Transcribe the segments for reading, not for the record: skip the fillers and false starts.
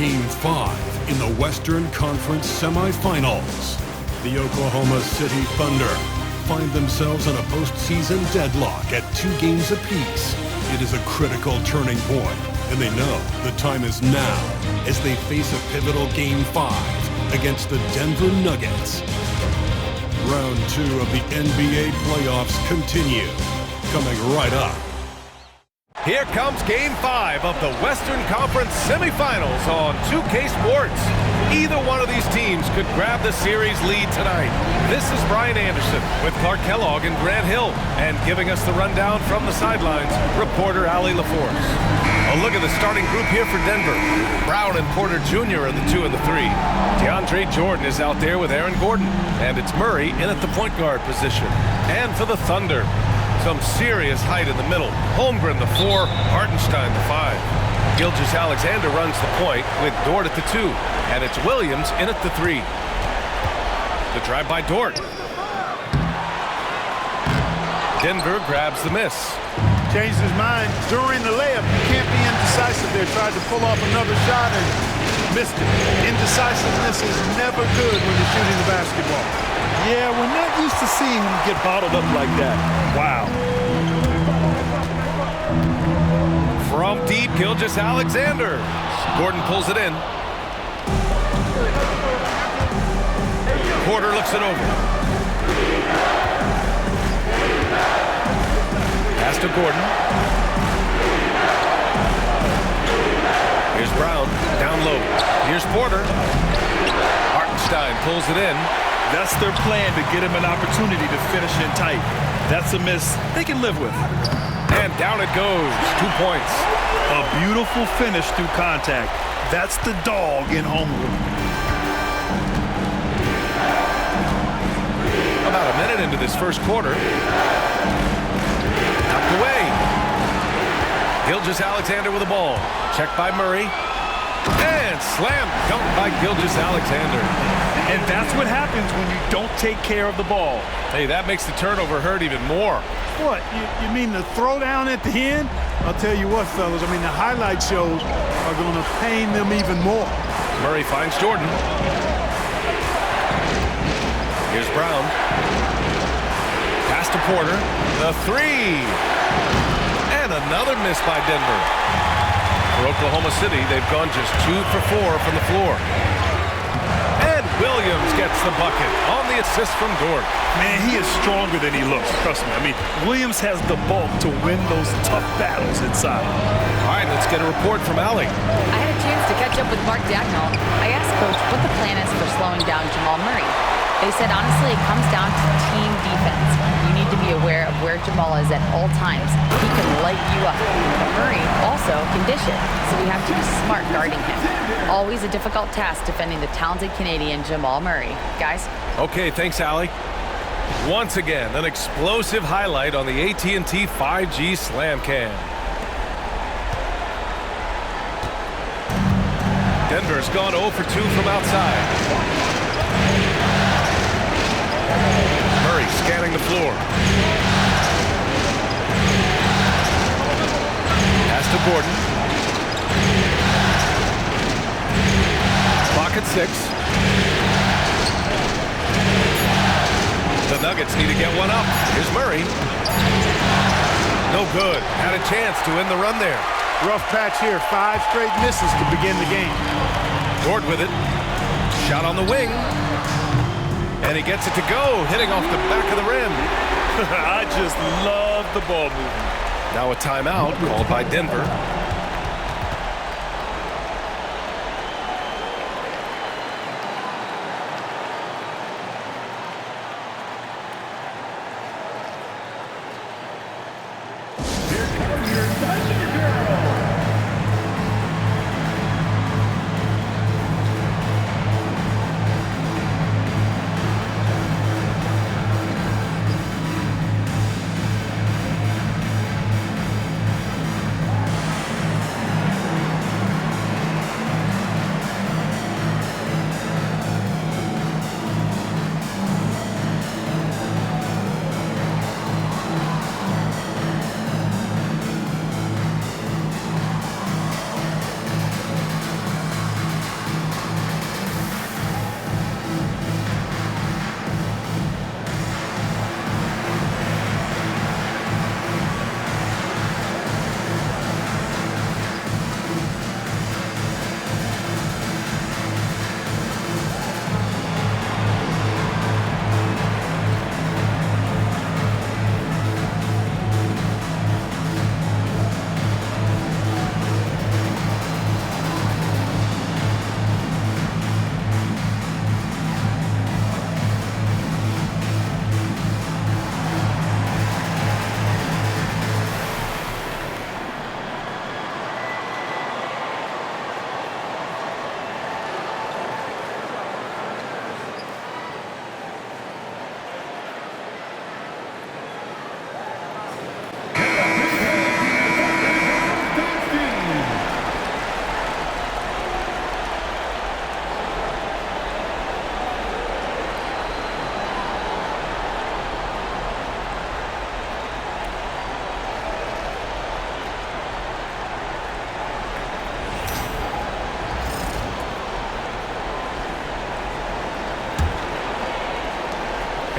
Game 5 in the Western Conference Semifinals. The Oklahoma City Thunder find themselves in a postseason deadlock at 2 games apiece. It is a critical turning point, and they know the time is now as they face a pivotal Game 5 against the Denver Nuggets. Round 2 of the NBA playoffs continue, coming right up. Here comes Game 5 of the Western Conference Semifinals on 2K Sports. Either one of these teams could grab the series lead tonight. This is Brian Anderson with Clark Kellogg and Grant Hill. And giving us the rundown from the sidelines, reporter Allie LaForce. A look at the starting group here for Denver. Braun and Porter Jr. are the 2 and the 3. DeAndre Jordan is out there with Aaron Gordon. And it's Murray in at the point guard position. And for the Thunder, some serious height in the middle. Holmgren the 4, Hartenstein the 5. Gilgeous-Alexander runs the point with Dort at the 2. And it's Williams in at the 3. The drive by Dort. Denver grabs the miss. Changed his mind during the layup. You can't be indecisive there. Tried to pull off another shot and missed it. Indecisiveness is never good when you're shooting the basketball. Yeah, we're not used to seeing him get bottled up like that. Wow. From deep, Gilgeous-Alexander. Gordon pulls it in. Porter looks it over. Pass to Gordon. Here's Braun, down low. Here's Porter. Hartenstein pulls it in. That's their plan, to get him an opportunity to finish in tight. That's a miss they can live with. And down it goes. 2 points. A beautiful finish through contact. That's the dog in Holmgren. About a minute into this first quarter. Knocked away. Gilgeous-Alexander with the ball. Checked by Murray. And slam dunk by Gilgeous-Alexander. And that's what happens when you don't take care of the ball. Hey, that makes the turnover hurt even more. What, you mean the throwdown at the end? I'll tell you what, fellas, I mean the highlight shows are going to pain them even more. Murray finds Jordan. Here's Braun. Pass to Porter. The 3. And another miss by Denver. For Oklahoma City, they've gone just 2 for 4 from the floor. And Williams gets the bucket on the assist from Dort. Man, he is stronger than he looks, trust me. I mean, Williams has the bulk to win those tough battles inside. All right, let's get a report from Allie. I had a chance to catch up with Mark Dagnall. I asked Coach what the plan is for slowing down Jamal Murray. They said, honestly, it comes down to team defense. You need to be aware of where Jamal is at all times. He can light you up. But Murray also can dish it, so we have to be smart guarding him. Always a difficult task defending the talented Canadian Jamal Murray. Guys? Okay, thanks, Allie. Once again, an explosive highlight on the AT&T 5G Slam Cam. Denver's gone 0 for 2 from outside. Murray scanning the floor. Pass to Gordon. Clock at 6. The Nuggets need to get one up. Here's Murray. No good. Had a chance to end the run there. Rough patch here. 5 straight misses to begin the game. Dort with it. Shot on the wing. And he gets it to go, hitting off the back of the rim. I just love the ball movement. Now a timeout called by Denver.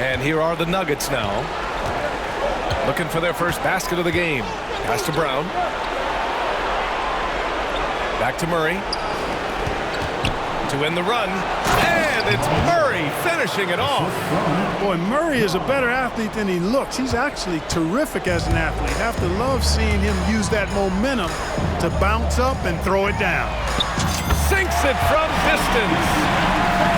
And here are the Nuggets now. Looking for their first basket of the game. Pass to Braun. Back to Murray. To win the run. And it's Murray finishing it off. Boy, Murray is a better athlete than he looks. He's actually terrific as an athlete. Have to love seeing him use that momentum to bounce up and throw it down. Sinks it from distance.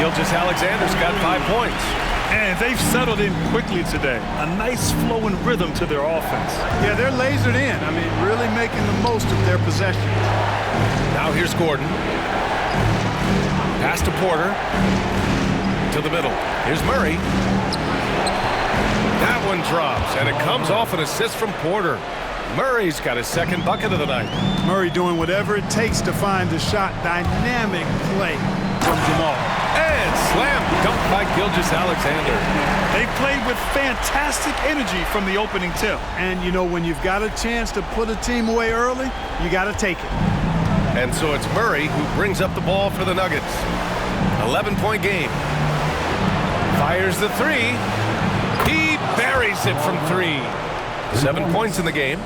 Gilgeous-Alexander's got 5 points. And they've settled in quickly today. A nice flow and rhythm to their offense. Yeah, they're lasered in. I mean, really making the most of their possession. Now here's Gordon. Pass to Porter. To the middle. Here's Murray. That one drops, and it comes off an assist from Porter. Murray's got his second bucket of the night. Murray doing whatever it takes to find the shot. Dynamic play from Jamal. And slam dunk by Gilgeous-Alexander. They played with fantastic energy from the opening tip. And, you know, when you've got a chance to put a team away early, you got to take it. And so it's Murray who brings up the ball for the Nuggets. 11-point game. Fires the three. He buries it from 3. 7 points in the game.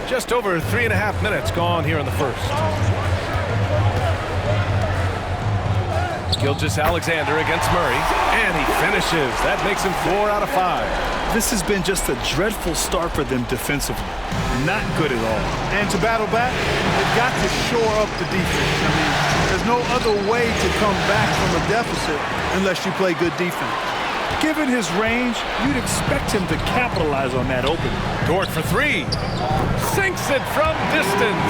Just over 3.5 minutes gone here in the first. Gilgeous-Alexander against Murray, and he finishes. That makes him 4 out of 5. This has been just a dreadful start for them defensively. Not good at all. And to battle back, they've got to shore up the defense. I mean, there's no other way to come back from a deficit unless you play good defense. Given his range, you'd expect him to capitalize on that opening. Dort for 3. Sinks it from distance.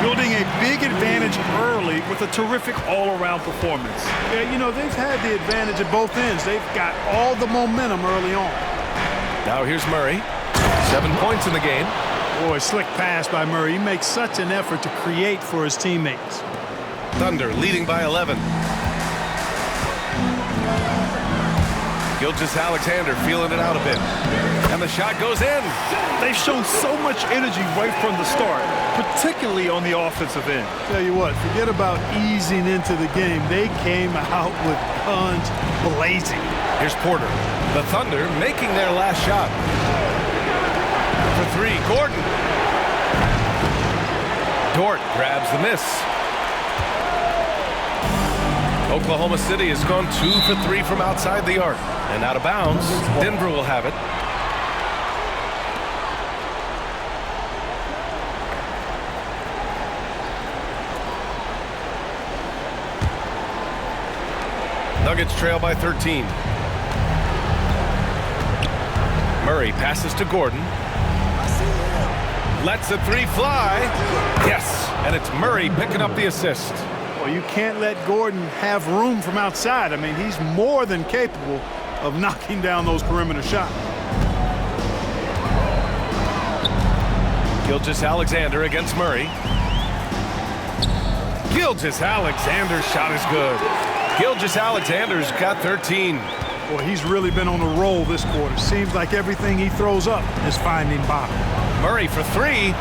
Building a big advantage early with a terrific all-around performance. Yeah, you know, they've had the advantage at both ends. They've got all the momentum early on. Now here's Murray. 7 points in the game. Boy, slick pass by Murray. He makes such an effort to create for his teammates. Thunder leading by 11. Gilgeous-Alexander feeling it out a bit. And the shot goes in. They've shown so much energy right from the start, particularly on the offensive end. Tell you what, forget about easing into the game. They came out with guns blazing. Here's Porter. The Thunder making their last shot. For 3, Gordon. Dort grabs the miss. Oklahoma City has gone 2 for 3 from outside the arc. And out of bounds, Denver will have it. Nuggets trail by 13. Murray passes to Gordon. Lets the 3 fly. Yes, and it's Murray picking up the assist. Well, you can't let Gordon have room from outside. I mean, he's more than capable of knocking down those perimeter shots. Gilgeous-Alexander against Murray. Gilgeous-Alexander's shot is good. Gilgeous-Alexander's got 13. Boy, he's really been on a roll this quarter. Seems like everything he throws up is finding bottom. Murray for 3.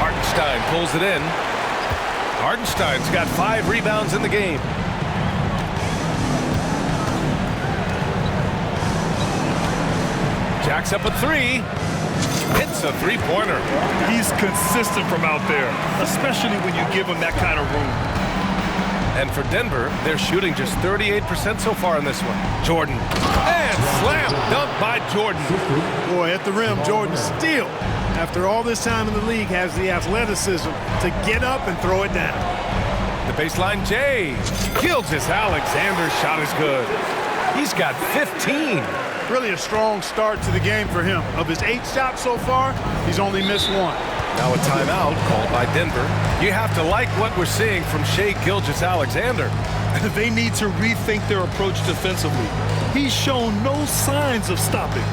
Hartenstein pulls it in. Hartenstein's got 5 rebounds in the game. Jacks up a 3. Hits a 3-pointer. He's consistent from out there, especially when you give him that kind of room. And for Denver, they're shooting just 38% so far in this one. Jordan. And slam dunk by Jordan. Boy, at the rim, Jordan still, after all this time in the league, has the athleticism to get up and throw it down. The baseline J. Gilgeous-Alexander's shot is good. He's got 15. Really a strong start to the game for him. Of his 8 shots so far, he's only missed 1. Now a timeout called by Denver. You have to like what we're seeing from Shai Gilgeous-Alexander. They need to rethink their approach defensively. He's shown no signs of stopping.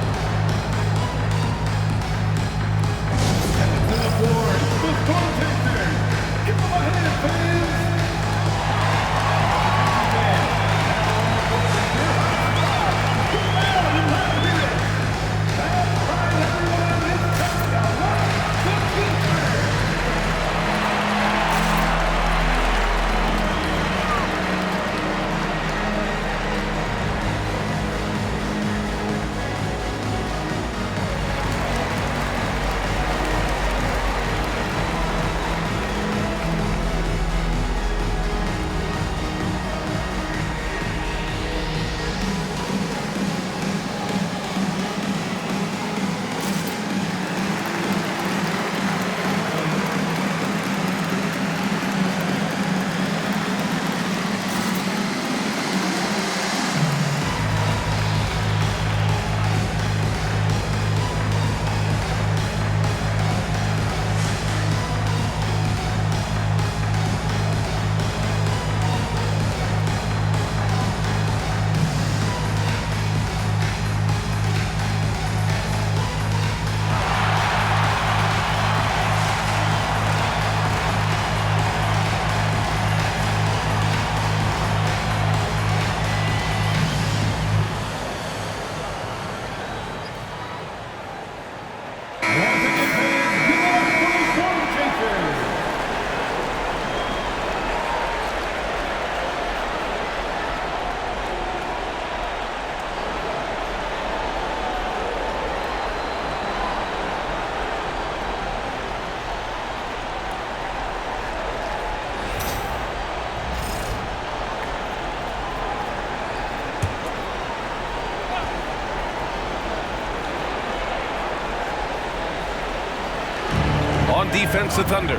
defense, the Thunder.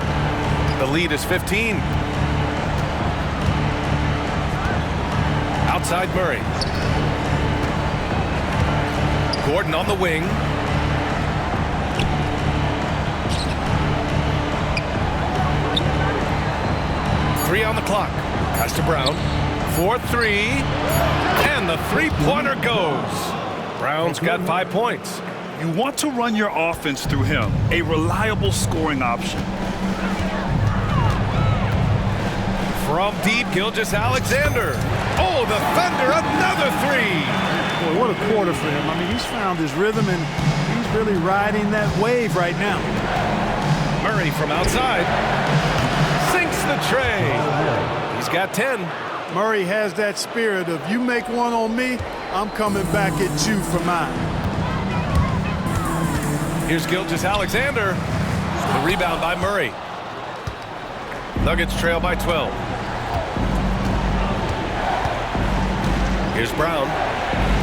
The lead is 15. Outside Murray. Gordon on the wing. Three on the clock. Pass to Braun. 4-3. And the three-pointer goes. Brown's got 5 points. You want to run your offense through him, a reliable scoring option. From deep, Gilgeous-Alexander. Oh, the Thunder, another three. Boy, what a quarter for him. I mean, he's found his rhythm, and he's really riding that wave right now. Murray from outside. Sinks the tray. He's got 10. Murray has that spirit of, you make one on me, I'm coming back at you for mine. Here's Gilgeous-Alexander. The rebound by Murray. Nuggets trail by 12. Here's Braun.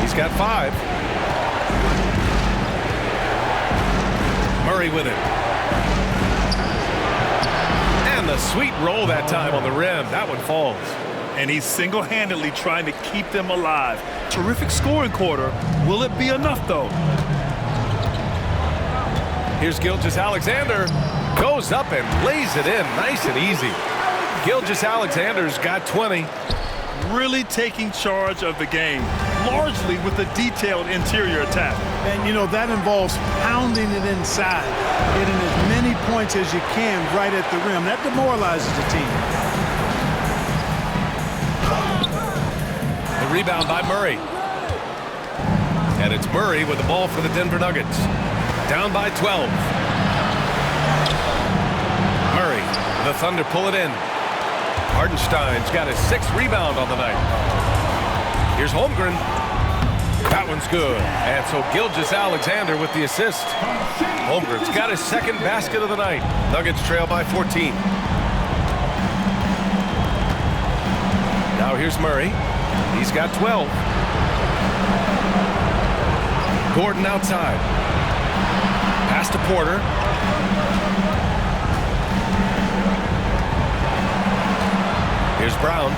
He's got 5. Murray with it. And the sweet roll that time on the rim. That one falls. And he's single-handedly trying to keep them alive. Terrific scoring quarter. Will it be enough, though? Here's Gilgeous-Alexander. Goes up and lays it in nice and easy. Gilgeous-Alexander's got 20. Really taking charge of the game, largely with a detailed interior attack. And, you know, that involves pounding it inside, getting as many points as you can right at the rim. That demoralizes the team. The rebound by Murray. And it's Murray with the ball for the Denver Nuggets. Down by 12. Murray, the Thunder pull it in. Hartenstein's got his 6th rebound on the night. Here's Holmgren. That one's good. And so Gilgeous-Alexander with the assist. Holmgren's got his 2nd basket of the night. Nuggets trail by 14. Now here's Murray. He's got 12. Gordon outside. Pass to Porter. Here's Braun.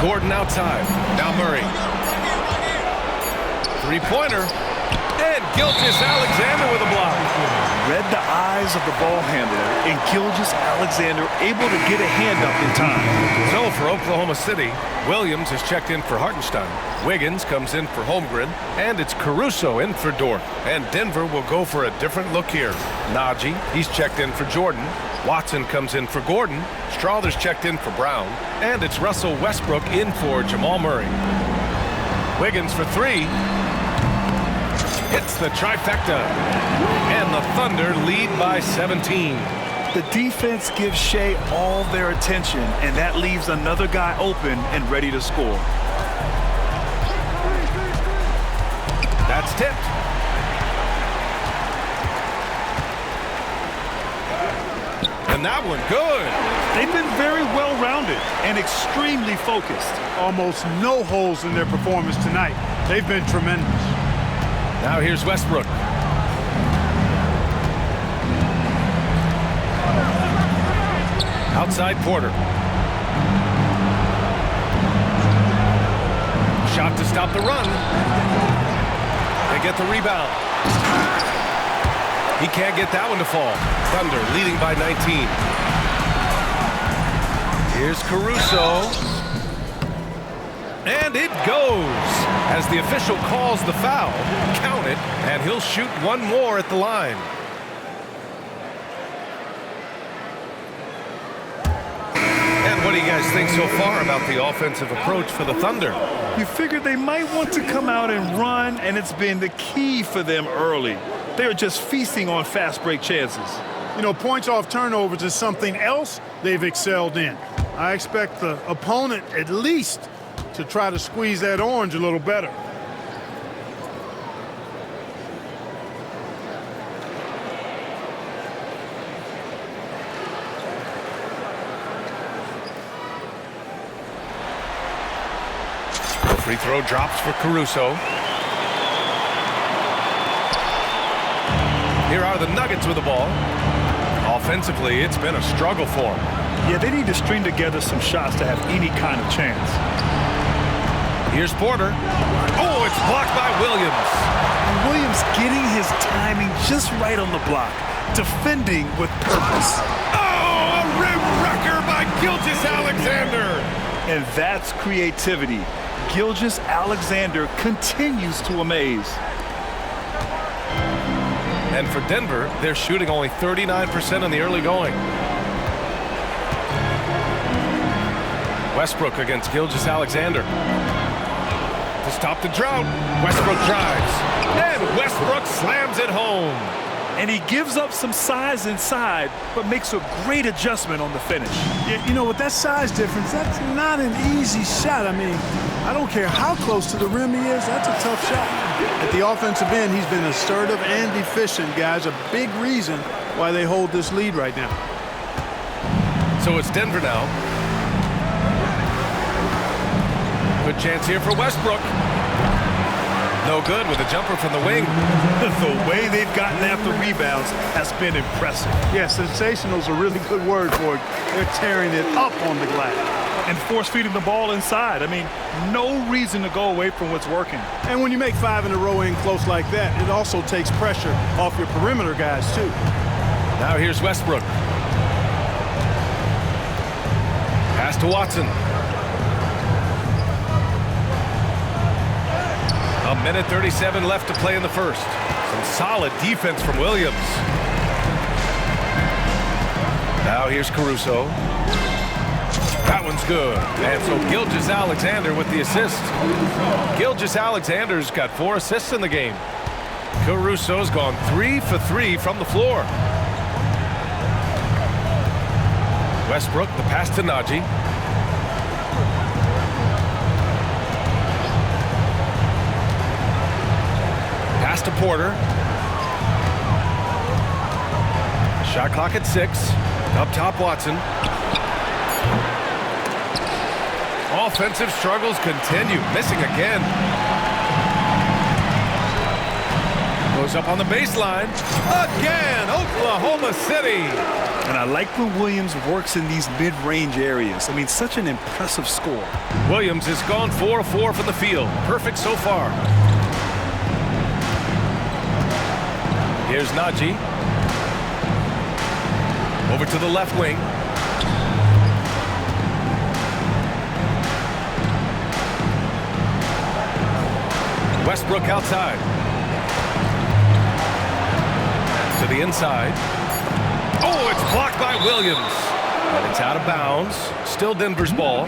Gordon outside. Now Murray. Three-pointer. And Gilgeous-Alexander with a block. Read the eyes of the ball handler, and Gilgeous-Alexander able to get a hand up in time. So for Oklahoma City, Williams has checked in for Hartenstein. Wiggins comes in for Holmgren. And it's Caruso in for Dort. And Denver will go for a different look here. Najee, he's checked in for Jordan. Watson comes in for Gordon. Strawther's checked in for Braun. And it's Russell Westbrook in for Jamal Murray. Wiggins for 3. Hits the trifecta. And the Thunder lead by 17. The defense gives Shea all their attention, and that leaves another guy open and ready to score. That's tipped. And that one good. They've been very well-rounded and extremely focused. Almost no holes in their performance tonight. They've been tremendous. Now here's Westbrook. Outside Porter. Shot to stop the run. They get the rebound. He can't get that one to fall. Thunder leading by 19. Here's Caruso. And it goes. As the official calls the foul, count it, and he'll shoot one more at the line. And what do you guys think so far about the offensive approach for the Thunder? You figured they might want to come out and run, and it's been the key for them early. They're just feasting on fast break chances. You know, points off turnovers is something else they've excelled in. I expect the opponent at least to try to squeeze that orange a little better. The free throw drops for Caruso. Here are the Nuggets with the ball. Offensively, it's been a struggle for them. Yeah, they need to string together some shots to have any kind of chance. Here's Porter. Oh, it's blocked by Williams. And Williams getting his timing just right on the block. Defending with purpose. Oh, a rim wrecker by Gilgeous-Alexander. And that's creativity. Gilgeous-Alexander continues to amaze. And for Denver, they're shooting only 39% in the early going. Westbrook against Gilgeous-Alexander. To stop the drought, Westbrook drives. And Westbrook slams it home. And he gives up some size inside, but makes a great adjustment on the finish. You know, with that size difference, that's not an easy shot. I mean, I don't care how close to the rim he is, that's a tough shot. At the offensive end, he's been assertive and efficient, guys. A big reason why they hold this lead right now. So it's Denver now. Good chance here for Westbrook. No good with a jumper from the wing. The way they've gotten after rebounds has been impressive. Yeah, sensational is a really good word for it. They're tearing it up on the glass. And force-feeding the ball inside. I mean, no reason to go away from what's working. And when you make 5 in a row in close like that, it also takes pressure off your perimeter guys, too. Now here's Westbrook. Pass to Watson. A minute 37 left to play in the first. Some solid defense from Williams. Now here's Caruso. That one's good. And so Gilgeous-Alexander with the assist. Gilgeous-Alexander's got 4 assists in the game. Caruso's gone 3 for 3 from the floor. Westbrook, the pass to Najee. Pass to Porter. Shot clock at 6. Up top, Watson. Offensive struggles continue. Missing again. Goes up on the baseline. Again, Oklahoma City. And I like when Williams works in these mid-range areas. I mean, such an impressive score. Williams has gone 4 of 4 from the field. Perfect so far. Here's Najee. Over to the left wing. Westbrook outside. To the inside. Oh, it's blocked by Williams. And it's out of bounds. Still Denver's ball.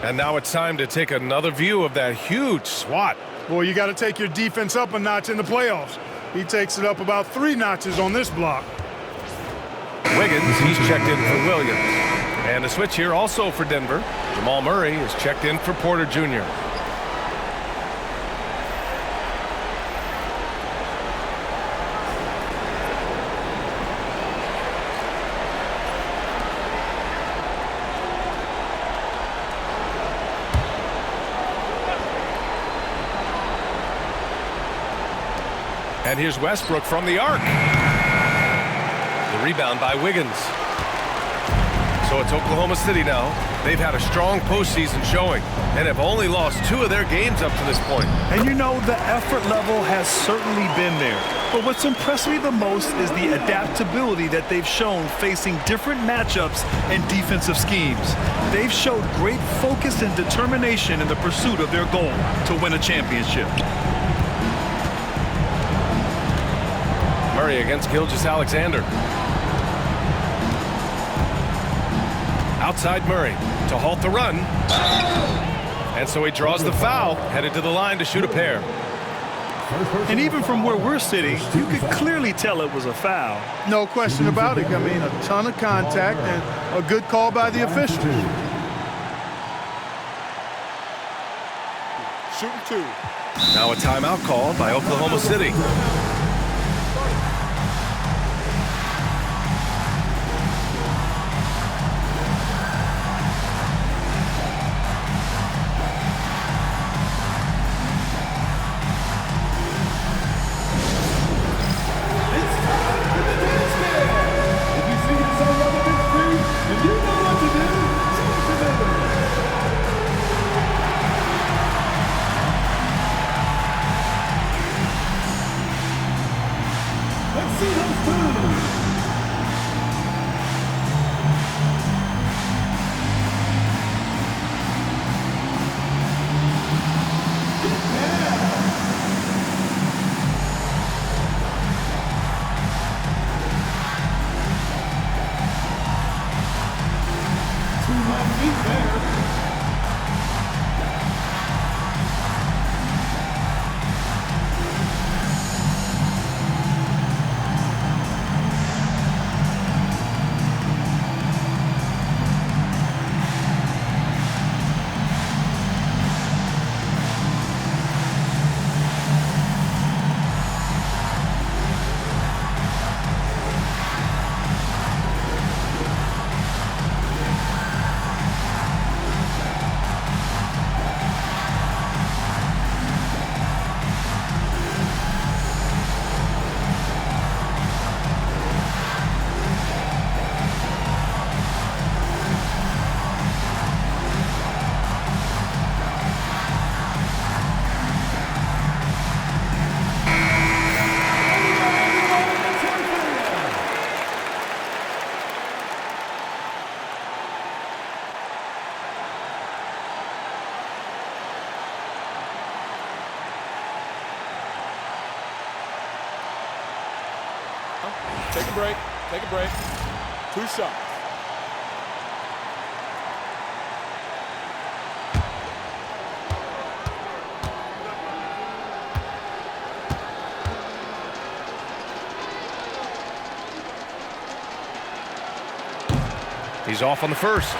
And now it's time to take another view of that huge swat. Boy, you got to take your defense up a notch in the playoffs. He takes it up about 3 notches on this block. Wiggins, he's checked in for Williams. And a switch here also for Denver. Jamal Murray is checked in for Porter Jr. And here's Westbrook from the arc. The rebound by Wiggins. So it's Oklahoma City now. They've had a strong postseason showing and have only lost 2 of their games up to this point. And you know, the effort level has certainly been there. But what's impressed me the most is the adaptability that they've shown facing different matchups and defensive schemes. They've showed great focus and determination in the pursuit of their goal to win a championship. Murray against Gilgeous-Alexander. Outside Murray to halt the run. And so he draws the foul, headed to the line to shoot a pair. And even from where we're sitting, you could clearly tell it was a foul. No question about it. I mean, a ton of contact and a good call by the officials. Shooting 2. Now a timeout called by Oklahoma City. Take a break. Take a break. 2 shots. He's off on the first.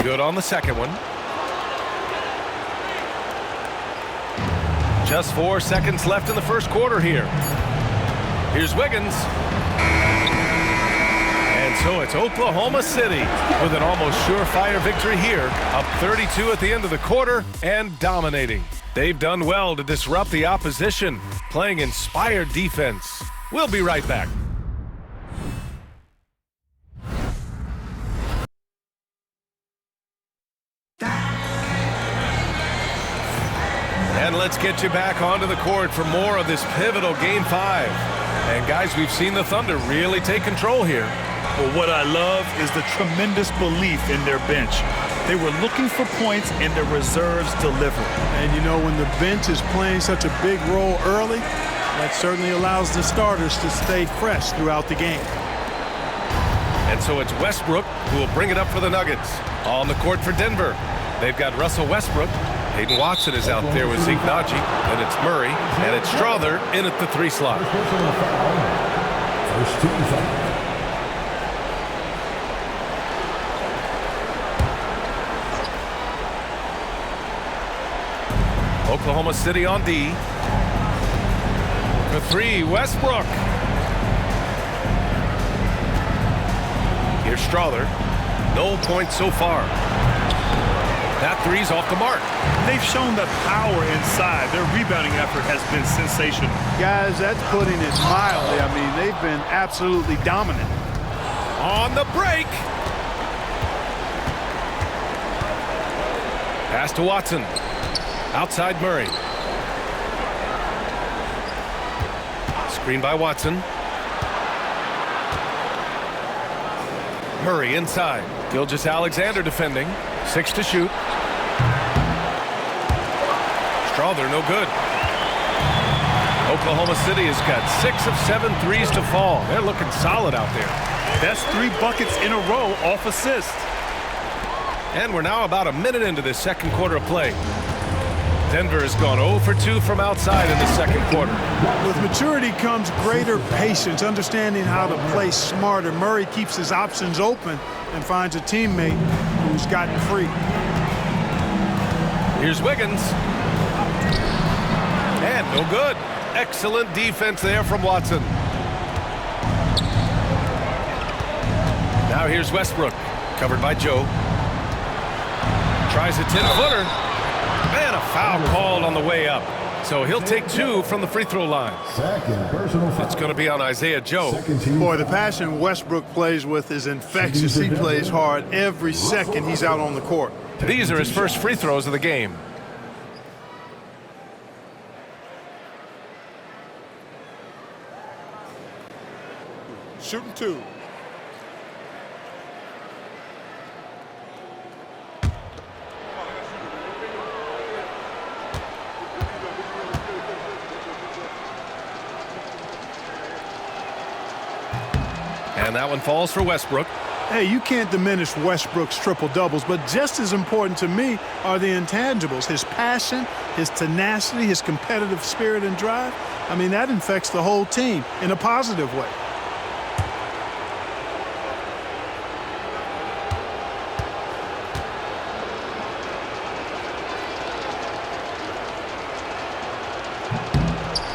Good on the second one. Just 4 seconds left in the first quarter here. Here's Wiggins. And so it's Oklahoma City with an almost surefire victory here, up 32 at the end of the quarter and dominating. They've done well to disrupt the opposition, playing inspired defense. We'll be right back. And let's get you back onto the court for more of this pivotal Game 5. And guys, we've seen the Thunder really take control here. Well, what I love is the tremendous belief in their bench. They were looking for points and the reserves delivered. And you know, when the bench is playing such a big role early, that certainly allows the starters to stay fresh throughout the game. And so it's Westbrook who will bring it up for the Nuggets. On the court for Denver, they've got Russell Westbrook. Hayden Watson is out there with Zeke Naji. Then it's Murray, and it's Strother in at the 3 slot. First team foul. Oklahoma City on D. For 3, Westbrook. Here's Strother. No points so far. That 3's off the mark. They've shown the power inside. Their rebounding effort has been sensational. Guys, that's putting it mildly. I mean, they've been absolutely dominant. On the break. Pass to Watson. Outside Murray. Screen by Watson. Murray inside. Gilgeous-Alexander defending. 6 to shoot. Strother, no good. Oklahoma City has got 6 of 7 threes to fall. They're looking solid out there. That's 3 buckets in a row off assist. And we're now about a minute into this second quarter of play. Denver has gone 0 for 2 from outside in the second quarter. With maturity comes greater patience, understanding how to play smarter. Murray keeps his options open and finds a teammate who's gotten free. Here's Wiggins. And no good. Excellent defense there from Watson. Now here's Westbrook, covered by Joe. Tries a 10-footer. And a foul called on the way up. So he'll take 2 from the free throw line. Second personal foul. It's going to be on Isaiah Joe. Boy, the passion Westbrook plays with is infectious. He plays hard every second he's out on the court. These are his first free throws of the game. Shooting 2. And that one falls for Westbrook. Hey, you can't diminish Westbrook's triple-doubles, but just as important to me are the intangibles. His passion, his tenacity, his competitive spirit and drive. I mean, that infects the whole team in a positive way.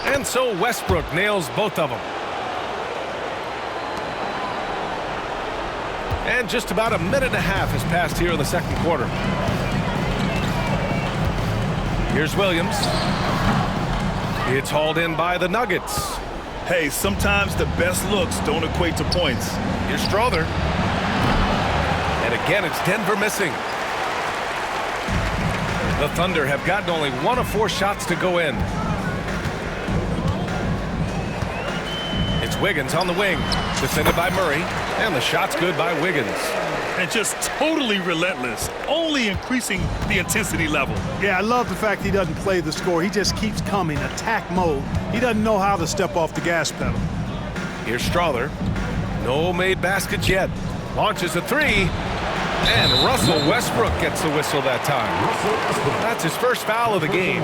And so Westbrook nails both of them. And just about a minute and a half has passed here in the second quarter. Here's Williams. It's hauled in by the Nuggets. Hey, sometimes the best looks don't equate to points. Here's Strother. And again, it's Denver missing. The Thunder have gotten only 1 of 4 shots to go in. It's Wiggins on the wing, defended by Murray, and the shot's good by Wiggins. And just totally relentless, only increasing the intensity level. Yeah, I love the fact he doesn't play the score. He just keeps coming, attack mode. He doesn't know how to step off the gas pedal. Here's Strother. No made baskets yet. Launches a 3. And Russell Westbrook gets the whistle that time. That's his first foul of the game.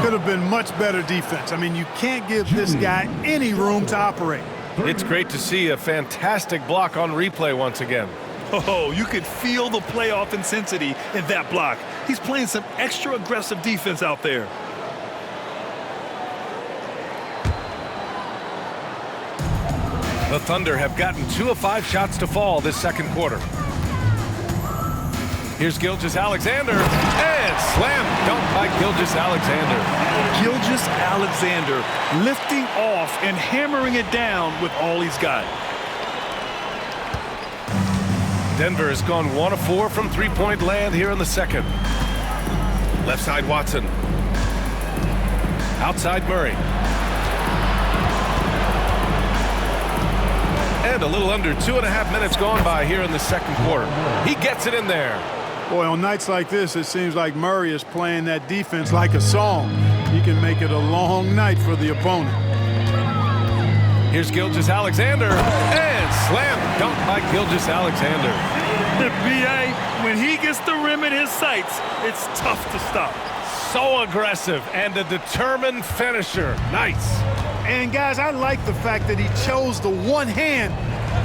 Could have been much better defense. I mean, you can't give this guy any room to operate. It's great to see a fantastic block on replay once again. Oh, you could feel the playoff intensity in that block. He's playing some extra aggressive defense out there. The Thunder have gotten 2 of 5 shots to fall this second quarter. Here's Gilgeous-Alexander, and slam dunk by Gilgeous-Alexander. Gilgeous-Alexander lifting off and hammering it down with all he's got. Denver has gone 1 of 4 from three-point land here in the second. Left side Watson. Outside Murray. And a little under 2.5 minutes gone by here in the second quarter. He gets it in there. Boy, on nights like this, it seems like Murray is playing that defense like a song. He can make it a long night for the opponent. Here's Gilgeous-Alexander, and slam dunk by Gilgeous-Alexander. B.A., when he gets the rim in his sights, it's tough to stop. So aggressive and a determined finisher. Nice. And, guys, I like the fact that he chose the one-hand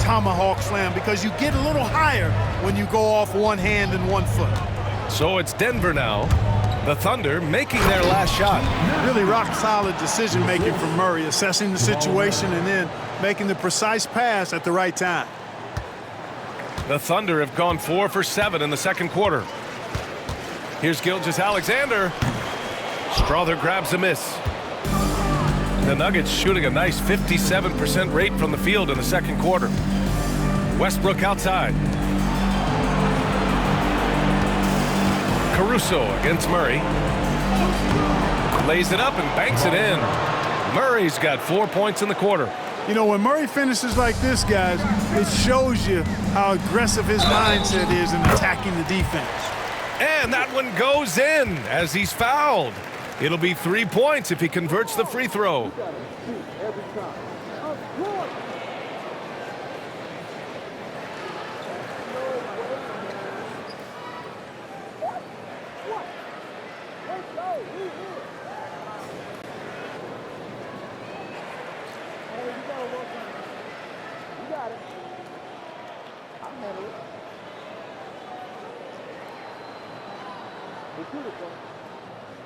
tomahawk slam because you get a little higher when you go off one hand and 1 foot. So it's Denver now. The Thunder making their last shot. Really rock-solid decision-making from Murray, assessing the situation and then making the precise pass at the right time. The Thunder have gone 4 for 7 in the second quarter. Here's Gilgeous-Alexander. Strother grabs a miss. The Nuggets shooting a nice 57% rate from the field in the second quarter. Westbrook outside. Caruso against Murray. Lays it up and banks it in. Murray's got 4 points in the quarter. You know, when Murray finishes like this, guys, it shows you how aggressive his mindset is in attacking the defense. And that one goes in as he's fouled. It'll be 3 points if he converts the free throw.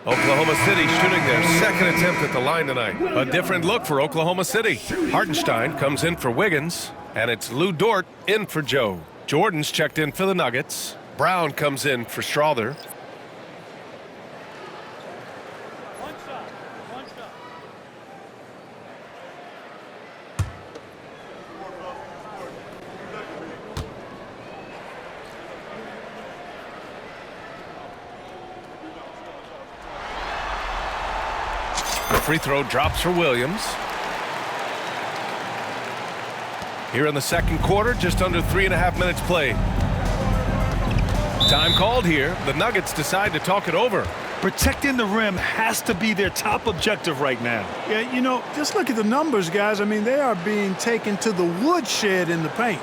Oklahoma City shooting their second attempt at the line tonight. A different look for Oklahoma City. Hartenstein comes in for Wiggins, and it's Luguentz Dort in for Joe. Jordan's checked in for the Nuggets. Braun comes in for Strother. The free throw drops for Williams. Here in the second quarter, just under 3.5 minutes played. Time called here. The Nuggets decide to talk it over. Protecting the rim has to be their top objective right now. Yeah, you know, just look at the numbers, guys. I mean, they are being taken to the woodshed in the paint.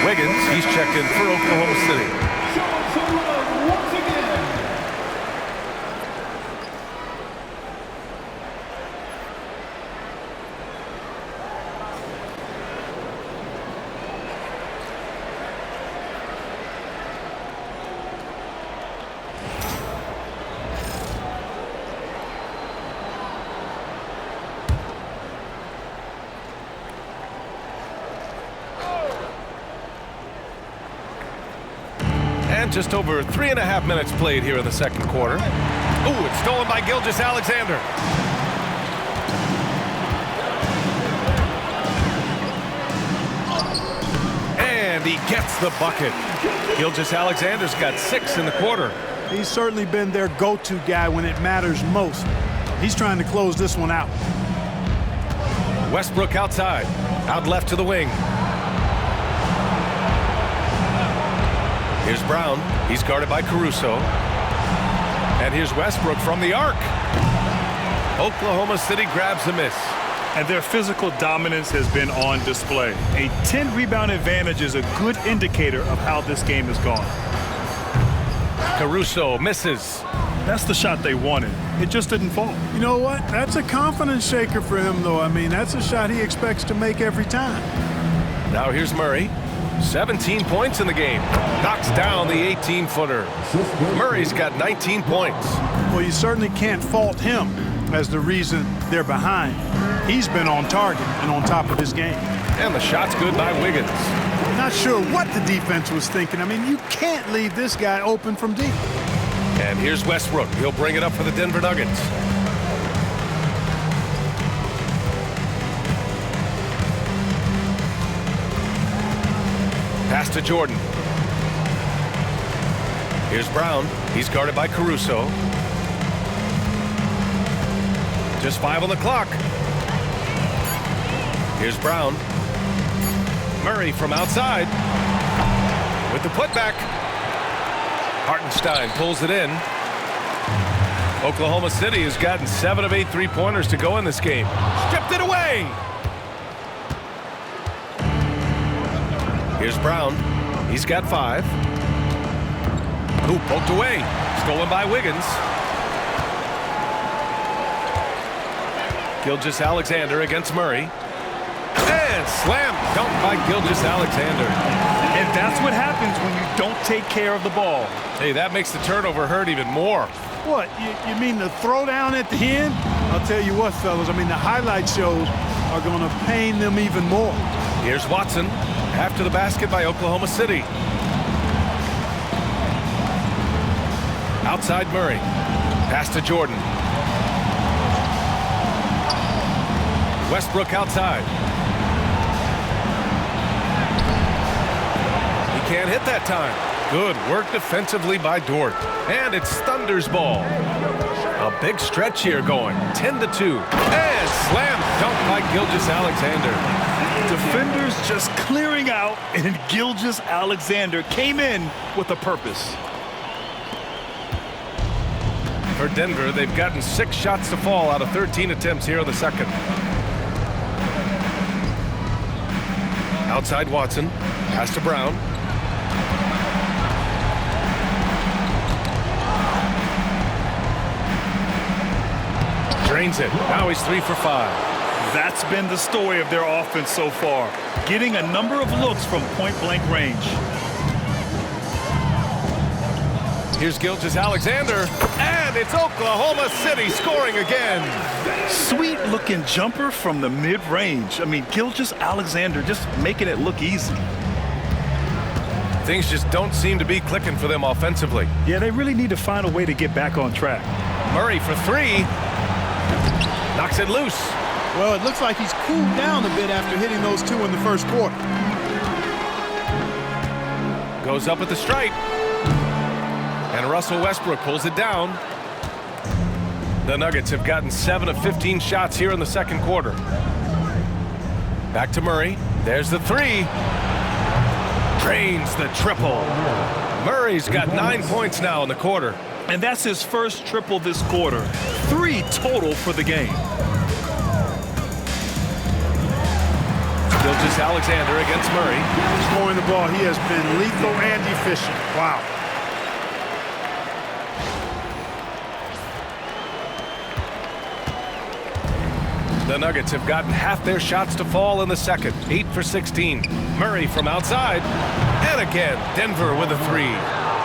Wiggins, he's checked in for Oklahoma City. And just over 3.5 minutes played here in the second quarter. Ooh, it's stolen by Gilgeous-Alexander. And he gets the bucket. Gilgeous-Alexander's got 6 in the quarter. He's certainly been their go-to guy when it matters most. He's trying to close this one out. Westbrook outside. Out left to the wing. Here's Braun. He's guarded by Caruso. And here's Westbrook from the arc. Oklahoma City grabs a miss. And their physical dominance has been on display. A 10-rebound advantage is a good indicator of how this game has gone. Caruso misses. That's the shot they wanted. It just didn't fall. You know what? That's a confidence shaker for him, though. I mean, that's a shot he expects to make every time. Now here's Murray. 17 points in the game. Knocks down the 18-footer. Murray's got 19 points. Well, you certainly can't fault him as the reason they're behind. He's been on target and on top of his game. And the shot's good by Wiggins. Not sure what the defense was thinking. I mean, you can't leave this guy open from deep. And here's Westbrook. He'll bring it up for the Denver Nuggets. Pass to Jordan. Here's Braun. He's guarded by Caruso. Just 5 on the clock. Here's Braun. Murray from outside. With the putback. Hartenstein pulls it in. Oklahoma City has gotten 7 of 8 3-pointers to go in this game. Stripped it away. Here's Braun. He's got 5. Ooh, poked away. Stolen by Wiggins. Gilgeous-Alexander against Murray. And slam dunk by Gilgeous-Alexander. And that's what happens when you don't take care of the ball. Hey, that makes the turnover hurt even more. What, you mean the throwdown at the end? I'll tell you what, fellas, I mean, the highlight shows are going to pain them even more. Here's Watson. After the basket by Oklahoma City. Outside Murray. Pass to Jordan. Westbrook outside. He can't hit that time. Good work defensively by Dort. And it's Thunder's ball. A big stretch here going. 10-2. And slam dunk by Gilgeous-Alexander. Defenders just clearing out, and Gilgeous-Alexander came in with a purpose. For Denver, they've gotten 6 shots to fall out of 13 attempts here in the second. Outside Watson. Pass to Braun. Drains it. Now he's 3 for 5. That's been the story of their offense so far, getting a number of looks from point-blank range. Here's Gilgeous-Alexander, and it's Oklahoma City scoring again. Sweet-looking jumper from the mid-range. I mean, Gilgeous-Alexander just making it look easy. Things just don't seem to be clicking for them offensively. Yeah, they really need to find a way to get back on track. Murray for 3. Knocks it loose. Well, it looks like he's cooled down a bit after hitting those 2 in the first quarter. Goes up at the stripe. And Russell Westbrook pulls it down. The Nuggets have gotten 7 of 15 shots here in the second quarter. Back to Murray. There's the 3. Drains the triple. Murray's got 9 points now in the quarter. And that's his first triple this quarter. 3 total for the game. Gilgeous-Alexander against Murray. Scoring the ball, he has been lethal and efficient. Wow. The Nuggets have gotten half their shots to fall in the second. 8 for 16. Murray from outside. And again, Denver with a 3.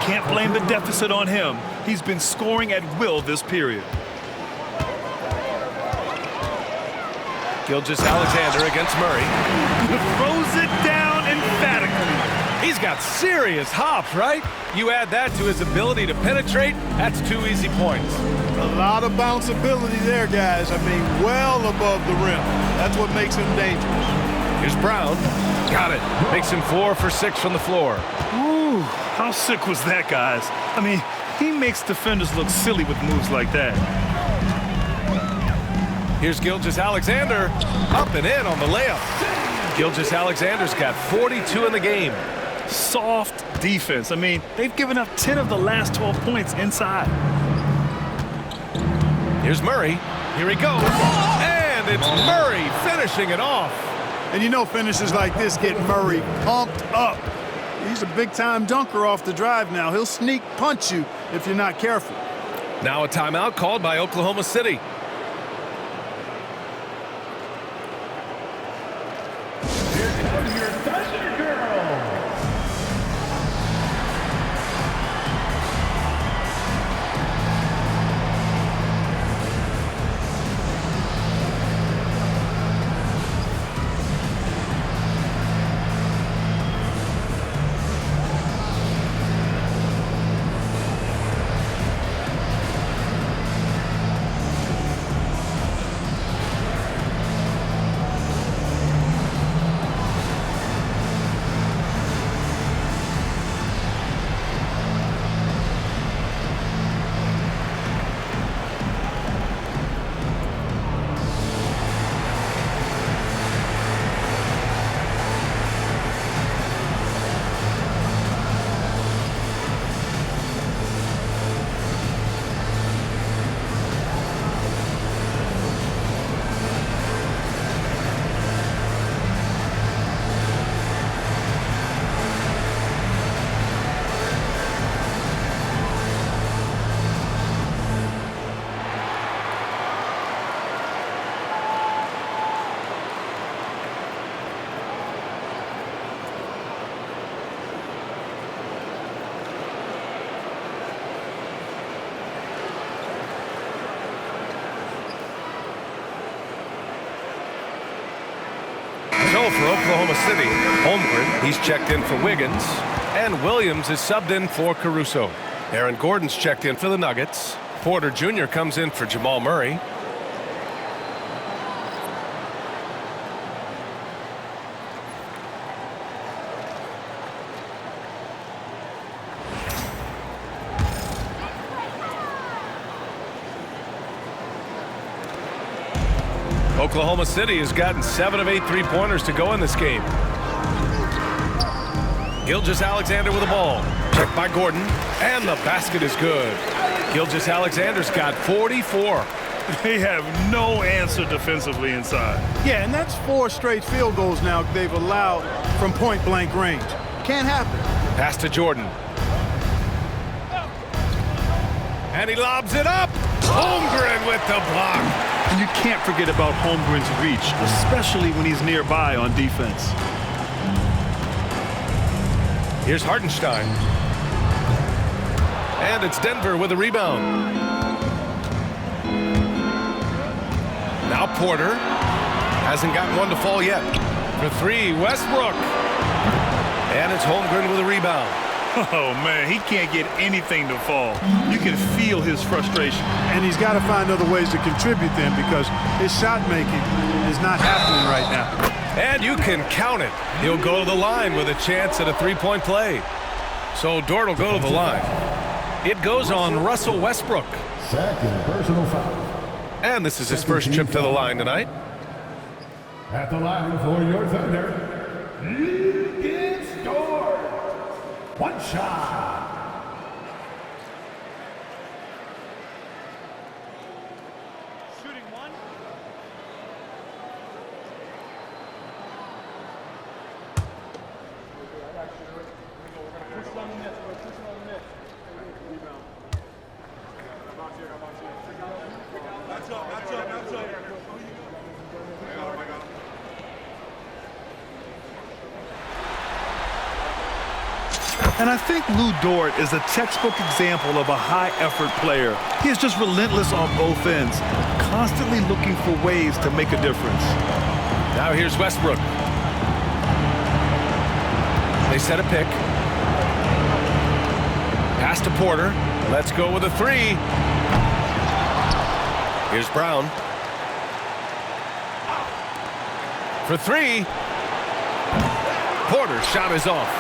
Can't blame the deficit on him. He's been scoring at will this period. Gilgeous-Alexander against Murray. Throws it down emphatically. He's got serious hops, right? You add that to his ability to penetrate, that's 2 easy points. A lot of bounceability there, guys. I mean, well above the rim. That's what makes him dangerous. Here's Braun. Got it. Makes him 4 for 6 from the floor. Ooh, how sick was that, guys? I mean, he makes defenders look silly with moves like that. Here's Gilgeous-Alexander. Up and in on the layup. Gilgeous-Alexander's got 42 in the game. Soft defense. I mean, they've given up 10 of the last 12 points inside. Here's Murray. Here he goes. And it's Murray finishing it off. And you know finishes like this get Murray pumped up. He's a big-time dunker off the drive now. He'll sneak punch you if you're not careful. Now a timeout called by Oklahoma City. So for Oklahoma City, Holmgren, he's checked in for Wiggins, and Williams is subbed in for Caruso. Aaron Gordon's checked in for the Nuggets. Porter Jr. comes in for Jamal Murray. Oklahoma City has gotten 7 of 8 3-pointers to go in this game. Gilgeous-Alexander with the ball. Checked by Gordon. And the basket is good. Gilgeous-Alexander's got 44. They have no answer defensively inside. Yeah, and that's 4 straight field goals now they've allowed from point-blank range. Can't happen. Pass to Jordan. And he lobs it up. Holmgren with the block. And you can't forget about Holmgren's reach, especially when he's nearby on defense. Here's Hartenstein. And it's Denver with a rebound. Now Porter. Hasn't gotten one to fall yet. For 3, Westbrook. And it's Holmgren with a rebound. Oh, man, he can't get anything to fall. You can feel his frustration. And he's got to find other ways to contribute then because his shot making is not happening right now. And you can count it. He'll go to the line with a chance at a 3-point play. So Dort will go to the line. It goes on Russell Westbrook. Second personal foul. And this is his first trip to the line tonight. At the line for your Thunder, Luguentz Dort. One shot. Shooting one. And I think Lu Dort is a textbook example of a high-effort player. He is just relentless on both ends, constantly looking for ways to make a difference. Now here's Westbrook. They set a pick. Pass to Porter. Let's go with a 3. Here's Braun. For 3. Porter's shot is off.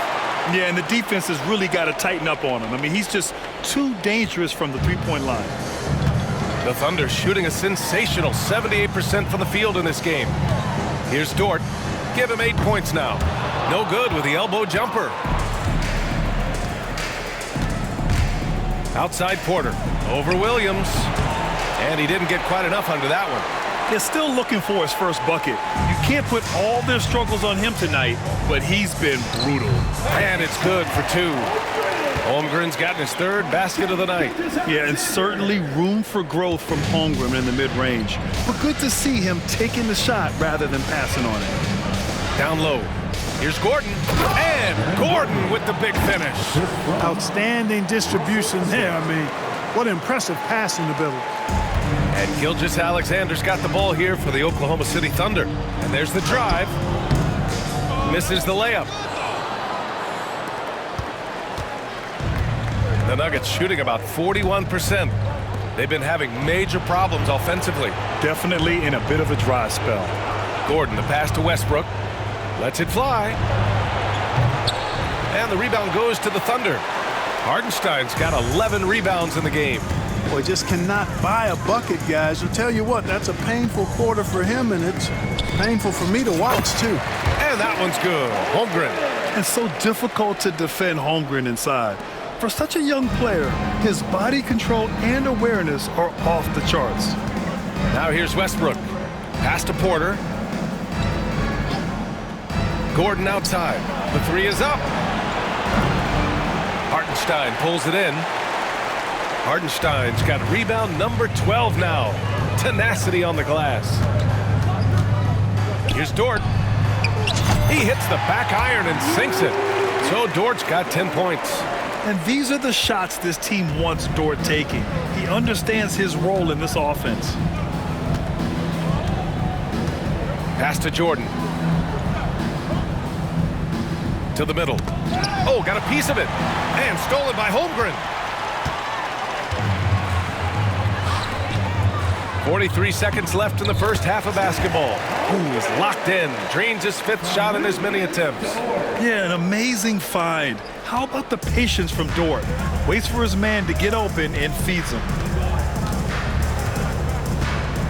Yeah, and the defense has really got to tighten up on him. I mean, he's just too dangerous from the three-point line. The Thunder shooting a sensational 78% from the field in this game. Here's Dort. Give him 8 points now. No good with the elbow jumper. Outside Porter. Over Williams. And he didn't get quite enough under that one. They're still looking for his first bucket. You can't put all their struggles on him tonight, but he's been brutal. And it's good for 2. Holmgren's gotten his 3rd basket of the night. Yeah, and certainly room for growth from Holmgren in the mid-range. But good to see him taking the shot rather than passing on it. Down low. Here's Gordon. And Gordon with the big finish. Outstanding distribution there. I mean, what impressive passing ability. And Gilgeous-Alexander's got the ball here for the Oklahoma City Thunder. And there's the drive. Misses the layup. The Nuggets shooting about 41%. They've been having major problems offensively. Definitely in a bit of a dry spell. Gordon, the pass to Westbrook. Lets it fly. And the rebound goes to the Thunder. Hartenstein's got 11 rebounds in the game. Boy, just cannot buy a bucket, guys. I'll tell you what, that's a painful quarter for him, and it's painful for me to watch, too. And that one's good. Holmgren. It's so difficult to defend Holmgren inside. For such a young player, his body control and awareness are off the charts. Now here's Westbrook. Pass to Porter. Gordon outside. The 3 is up. Hartenstein pulls it in. Hartenstein's got rebound number 12 now. Tenacity on the glass. Here's Dort. He hits the back iron and sinks it. So Dort's got 10 points. And these are the shots this team wants Dort taking. He understands his role in this offense. Pass to Jordan. To the middle. Oh, got a piece of it. And stolen by Holmgren. 43 seconds left in the first half of basketball. Ooh, he's locked in. Drains his 5th shot in as many attempts. Yeah, an amazing find. How about the patience from Dort? Waits for his man to get open and feeds him.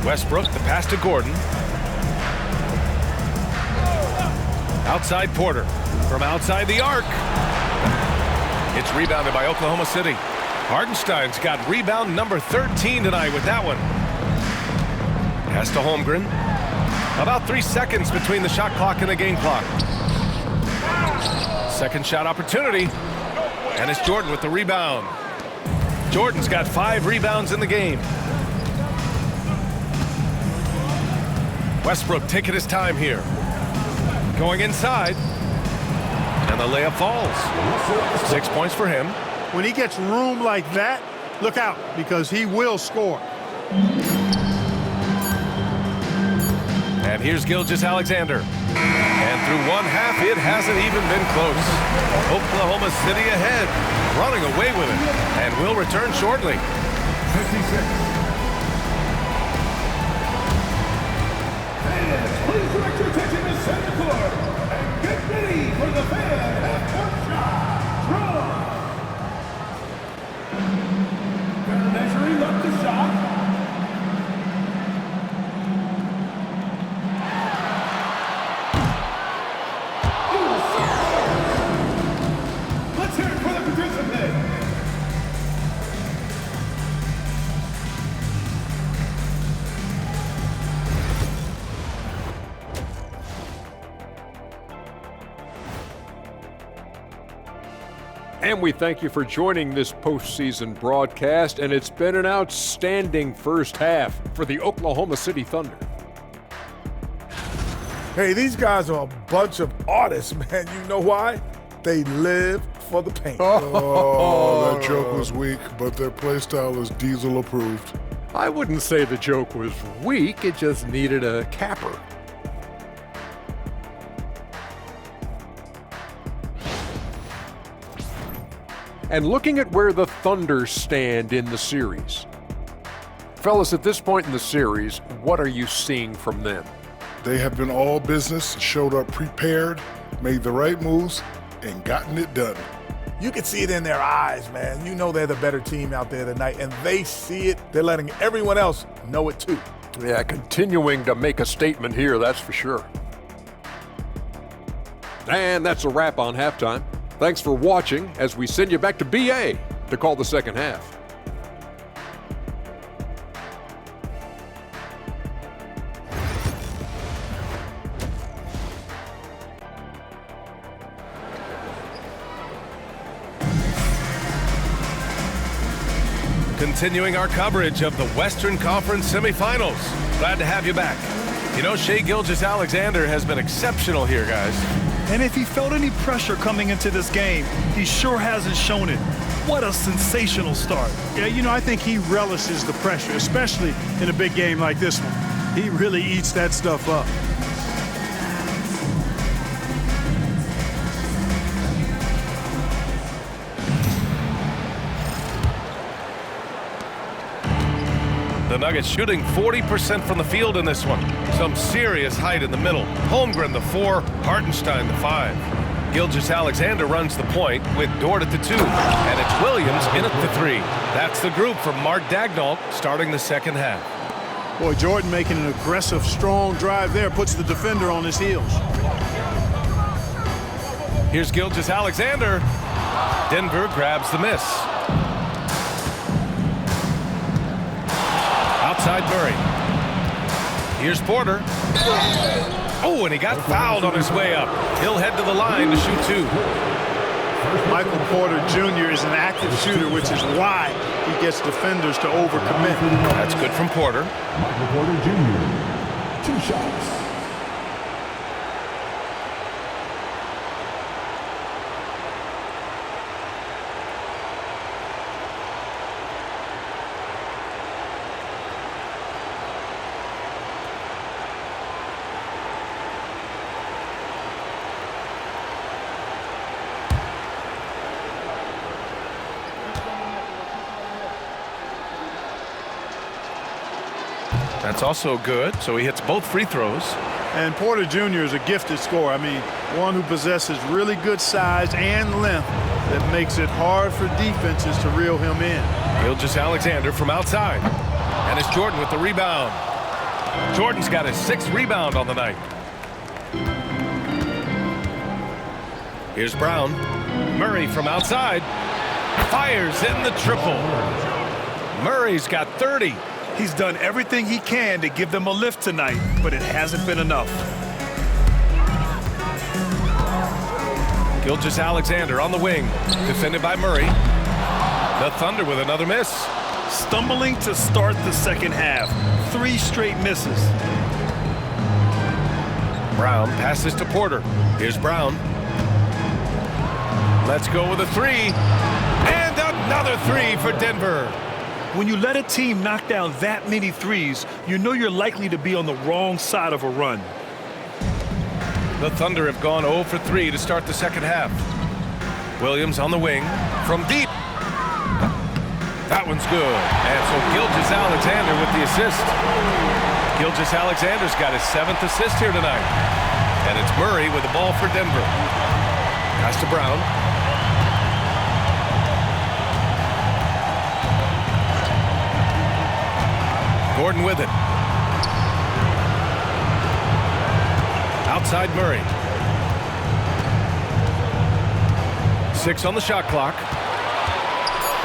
Westbrook, the pass to Gordon. Outside Porter. From outside the arc. It's rebounded by Oklahoma City. Hartenstein's got rebound number 13 tonight with that one. Pass to Holmgren. About 3 seconds between the shot clock and the game clock. Second shot opportunity. And it's Jordan with the rebound. Jordan's got 5 rebounds in the game. Westbrook taking his time here. Going inside. And the layup falls. 6 points for him. When he gets room like that, look out, because he will score. And here's Gilgeous-Alexander. And through one half, it hasn't even been close. Oklahoma City ahead, running away with it, and will return shortly. 56. Fans, please direct your attention to center court and get ready for the fan half-court shot. Braun. They're measuring up the shot. Let's hear it for the participant. And we thank you for joining this postseason broadcast, and it's been an outstanding first half for the Oklahoma City Thunder. Hey, these guys are a bunch of artists, man. You know why? They live for the paint. Oh, that joke was weak, but their play style is Diesel approved. I wouldn't say the joke was weak, it just needed a capper. And looking at where the Thunder stand in the series. Fellas, at this point in the series, what are you seeing from them? They have been all business, showed up prepared, made the right moves, and gotten it done. You can see it in their eyes, man. You know they're the better team out there tonight, and they see it. They're letting everyone else know it too. Yeah, continuing to make a statement here, that's for sure. And that's a wrap on halftime. Thanks for watching as we send you back to BA to call the second half. Continuing our coverage of the Western Conference Semifinals. Glad to have you back. You know, Shai Gilgeous-Alexander has been exceptional here, guys. And if he felt any pressure coming into this game, he sure hasn't shown it. What a sensational start. Yeah, you know, I think he relishes the pressure, especially in a big game like this one. He really eats that stuff up. The Nuggets shooting 40% from the field in this one. Some serious height in the middle. Holmgren the 4, Hartenstein the 5. Gilgeous-Alexander runs the point with Dort at the 2. And it's Williams in at the 3. That's the group from Mark Daigneault starting the second half. Boy, Jordan making an aggressive, strong drive there, puts the defender on his heels. Here's Gilgeous-Alexander. Denver grabs the miss. Outside Murray. Here's Porter. Oh, and he got fouled on his way up. He'll head to the line to shoot 2. Michael Porter Jr. is an active shooter, which is why he gets defenders to overcommit. That's good from Porter. Michael Porter Jr., 2 shots. That's also good, so he hits both free throws. And Porter Jr. is a gifted scorer. I mean, one who possesses really good size and length that makes it hard for defenses to reel him in. Gilgeous-Alexander from outside. And it's Jordan with the rebound. Jordan's got his 6th rebound on the night. Here's Braun. Murray from outside. Fires in the triple. Murray's got 30. He's done everything he can to give them a lift tonight, but it hasn't been enough. Gilgeous-Alexander on the wing, defended by Murray. The Thunder with another miss. Stumbling to start the second half. 3 straight misses. Braun passes to Porter. Here's Braun. Let's go with a 3. And another 3 for Denver. When you let a team knock down that many threes, you know you're likely to be on the wrong side of a run. The Thunder have gone 0 for 3 to start the second half. Williams on the wing from deep. That one's good. And so Gilgeous-Alexander with the assist. Gilgeous-Alexander's got his 7th assist here tonight. And it's Murray with the ball for Denver. Pass to Braun. Gordon with it. Outside Murray. 6 on the shot clock.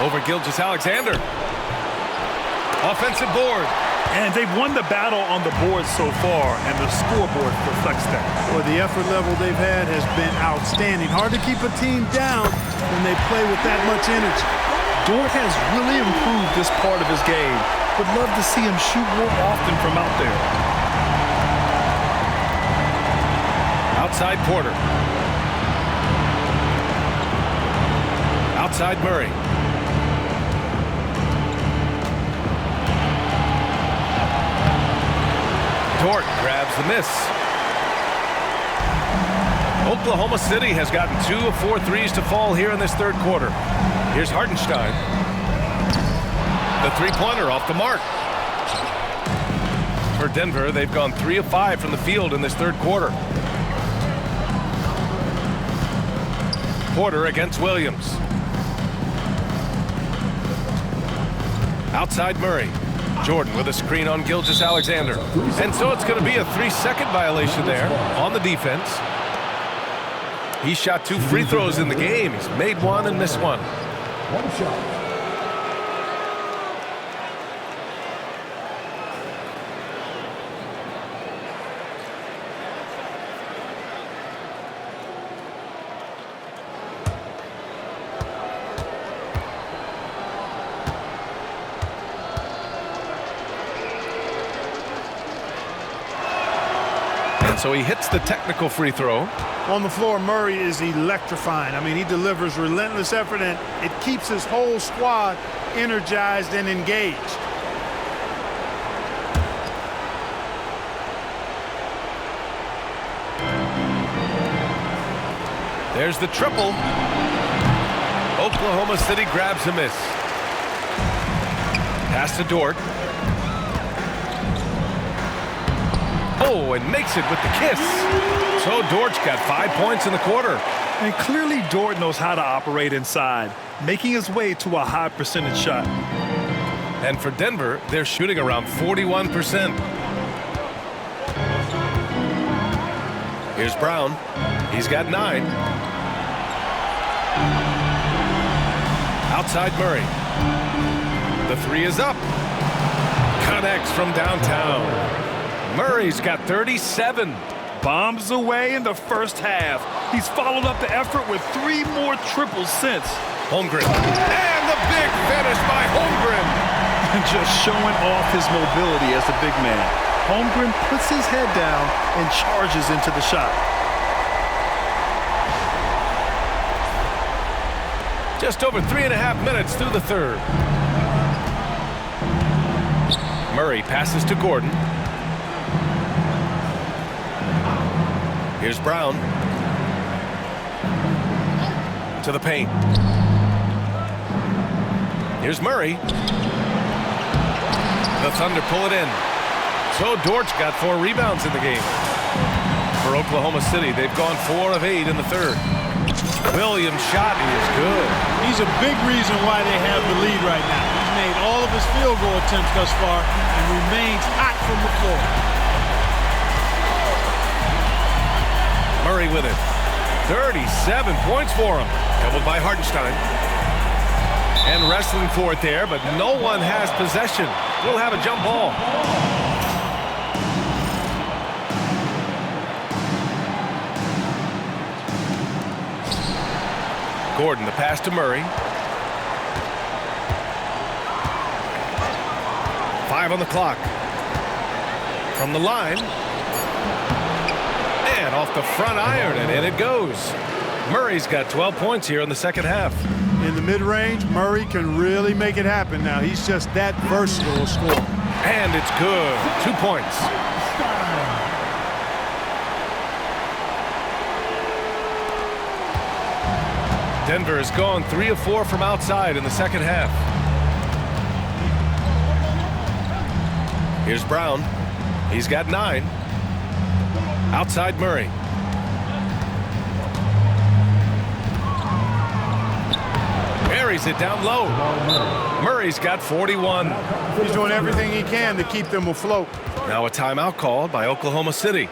Over Gilgeous-Alexander. Offensive board. And they've won the battle on the board so far, and the scoreboard reflects that. Well, the effort level they've had has been outstanding. Hard to keep a team down when they play with that much energy. Dort has really improved this part of his game. Would love to see him shoot more often from out there. Outside Porter. Outside Murray. Dort grabs the miss. Oklahoma City has gotten 2 of 4 threes to fall here in this third quarter. Here's Hartenstein. The three-pointer off the mark. For Denver, they've gone 3 of 5 from the field in this third quarter. Porter against Williams. Outside Murray. Jordan with a screen on Gilgeous-Alexander. And so it's going to be a 3-second violation there on the defense. He shot 2 free throws in the game. He's made 1 and missed 1. One shot. So he hits the technical free throw. On the floor, Murray is electrifying. I mean, he delivers relentless effort, and it keeps his whole squad energized and engaged. There's the triple. Oklahoma City grabs a miss. Pass to Dort. Oh, and makes it with the kiss. So Dort's got 5 points in the quarter. And clearly Dort knows how to operate inside, making his way to a high percentage shot. And for Denver, they're shooting around 41%. Here's Braun. He's got 9. Outside Murray. The 3 is up. Connects from downtown. Murray's got 37. Bombs away in the first half. He's followed up the effort with 3 more triples since. Holmgren. And the big finish by Holmgren. Just showing off his mobility as a big man. Holmgren puts his head down and charges into the shot. Just over 3.5 minutes through the third. Murray passes to Gordon. Here's Braun. To the paint. Here's Murray. The Thunder pull it in. So Dort's got 4 rebounds in the game. For Oklahoma City, they've gone 4 of 8 in the third. Williams' shot is good. He's a big reason why they have the lead right now. He's made all of his field goal attempts thus far and remains hot from the floor. Murray with it. 37 points for him. Doubled by Hartenstein. And wrestling for it there, but no one has possession. We'll have a jump ball. Gordon, the pass to Murray. 5 on the clock. From the line. And off the front iron, and in it goes. Murray's got 12 points here in the second half. In the mid-range, Murray can really make it happen now. He's just that versatile a scorer. And it's good. 2 points. Denver has gone 3 of 4 from outside in the second half. Here's Braun. He's got 9. Outside Murray. Buries it down low. Murray's got 41. He's doing everything he can to keep them afloat. Now a timeout called by Oklahoma City.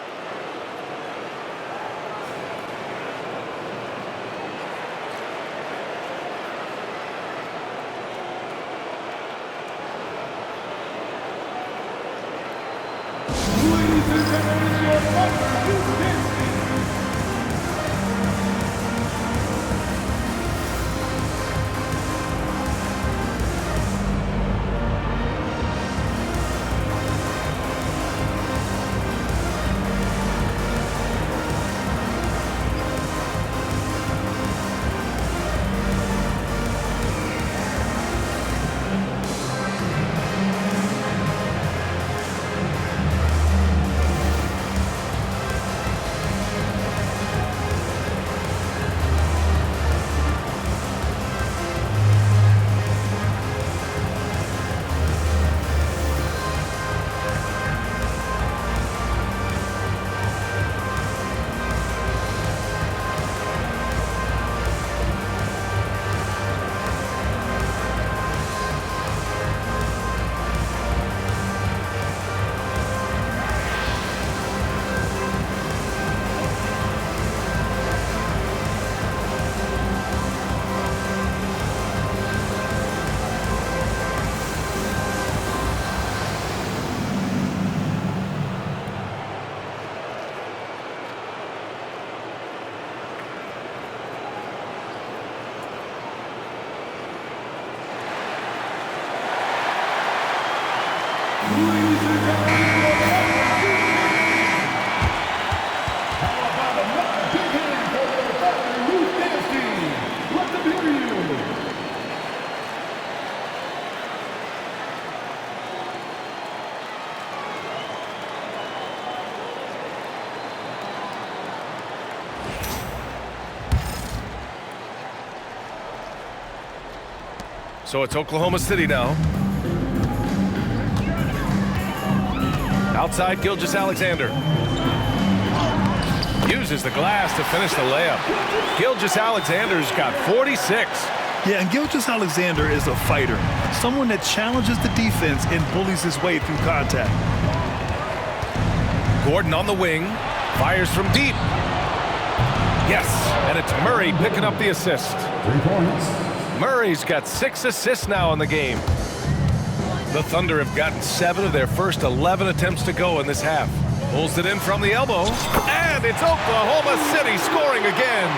So it's Oklahoma City now. Outside Gilgeous-Alexander. Uses the glass to finish the layup. Gilgeous-Alexander's got 46. Yeah, and Gilgeous-Alexander is a fighter. Someone that challenges the defense and bullies his way through contact. Gordon on the wing. Fires from deep. Yes, and it's Murray picking up the assist. 3 points. Murray's got 6 assists now in the game. The Thunder have gotten 7 of their first 11 attempts to go in this half. Pulls it in from the elbow, and it's Oklahoma City scoring again.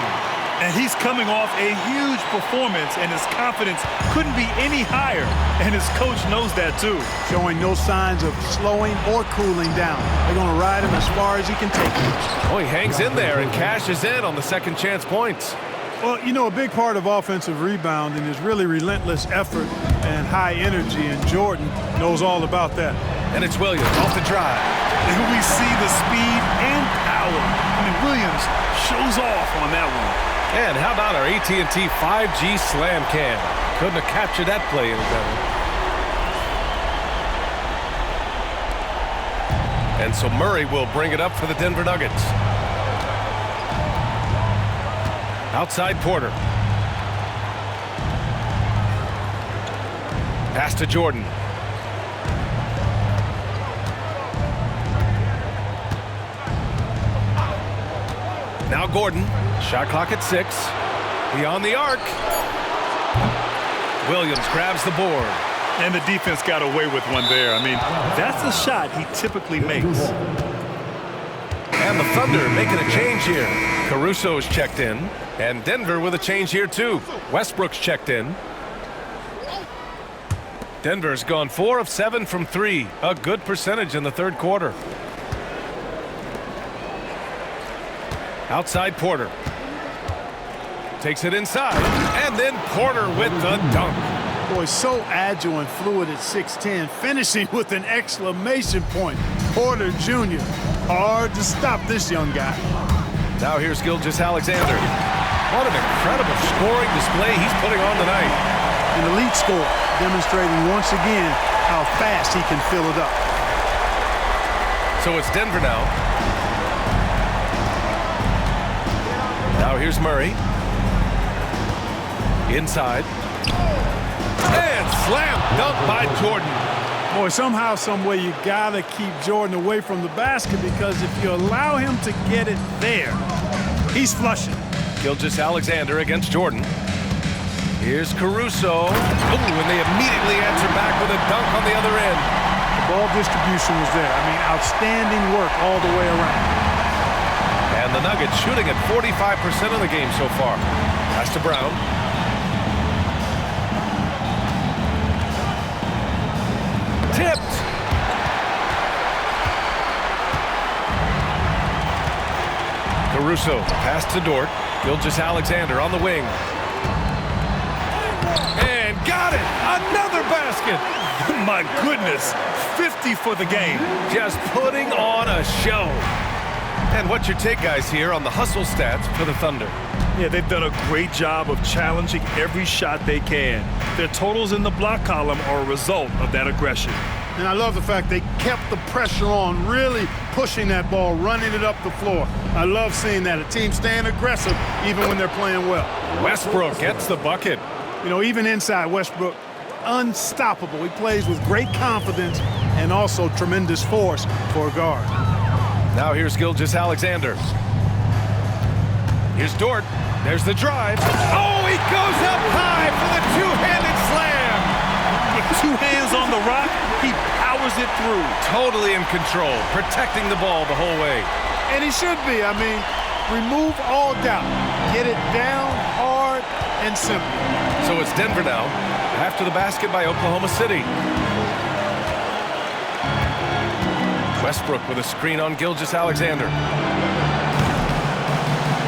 And he's coming off a huge performance, and his confidence couldn't be any higher. And his coach knows that too. Showing no signs of slowing or cooling down. They're going to ride him as far as he can take him. Oh, he hangs in there and cashes in on the second chance points. Well, you know, a big part of offensive rebounding is really relentless effort and high energy, and Jordan knows all about that. And it's Williams off the drive. And we see the speed and power. I mean, Williams shows off on that one. And how about our AT&T 5G slam cam? Couldn't have captured that play any better. And so Murray will bring it up for the Denver Nuggets. Outside Porter. Pass to Jordan. Now Gordon. Shot clock at 6. Beyond the arc. Williams grabs the board. And the defense got away with one there. I mean, that's a shot he typically makes. And the Thunder making a change here. Caruso's checked in. And Denver with a change here too. Westbrook's checked in. Denver's gone 4 of 7 from 3. A good percentage in the third quarter. Outside Porter. Takes it inside. And then Porter with the dunk. Boy, so agile and fluid at 6'10", finishing with an exclamation point. Porter Jr. Hard to stop this young guy. Now here's Gilgeous-Alexander. What an incredible scoring display he's putting on tonight. An elite scorer, demonstrating once again how fast he can fill it up. So it's Denver now. Now here's Murray. Inside. And slam dunk by Jordan. Boy, somehow, some way, you gotta keep Jordan away from the basket, because if you allow him to get it there, he's flushing. Gilgeous-Alexander against Jordan. Here's Caruso. Oh, and they immediately answer back with a dunk on the other end. The ball distribution was there. I mean, outstanding work all the way around. And the Nuggets shooting at 45% of the game so far. Pass to Braun. Tipped. Caruso, pass to Dort. Gilgeous-Alexander on the wing. And got it! Another basket! My goodness, 50 for the game. Just putting on a show. And what's your take, guys, here on the hustle stats for the Thunder? Yeah, they've done a great job of challenging every shot they can. Their totals in the block column are a result of that aggression. And I love the fact they kept the pressure on, really pushing that ball, running it up the floor. I love seeing that, a team staying aggressive even when they're playing well. Westbrook gets the bucket. You know, even inside, Westbrook, unstoppable. He plays with great confidence and also tremendous force for a guard. Now here's Gilgeous-Alexander. Here's Dort. There's the drive. Oh, he goes up high for the two-handed slam. With 2 hands on the rock, he powers it through. Totally in control, protecting the ball the whole way. And he should be. I mean, remove all doubt. Get it down hard and simple. So it's Denver now, after the basket by Oklahoma City. Westbrook with a screen on Gilgeous-Alexander.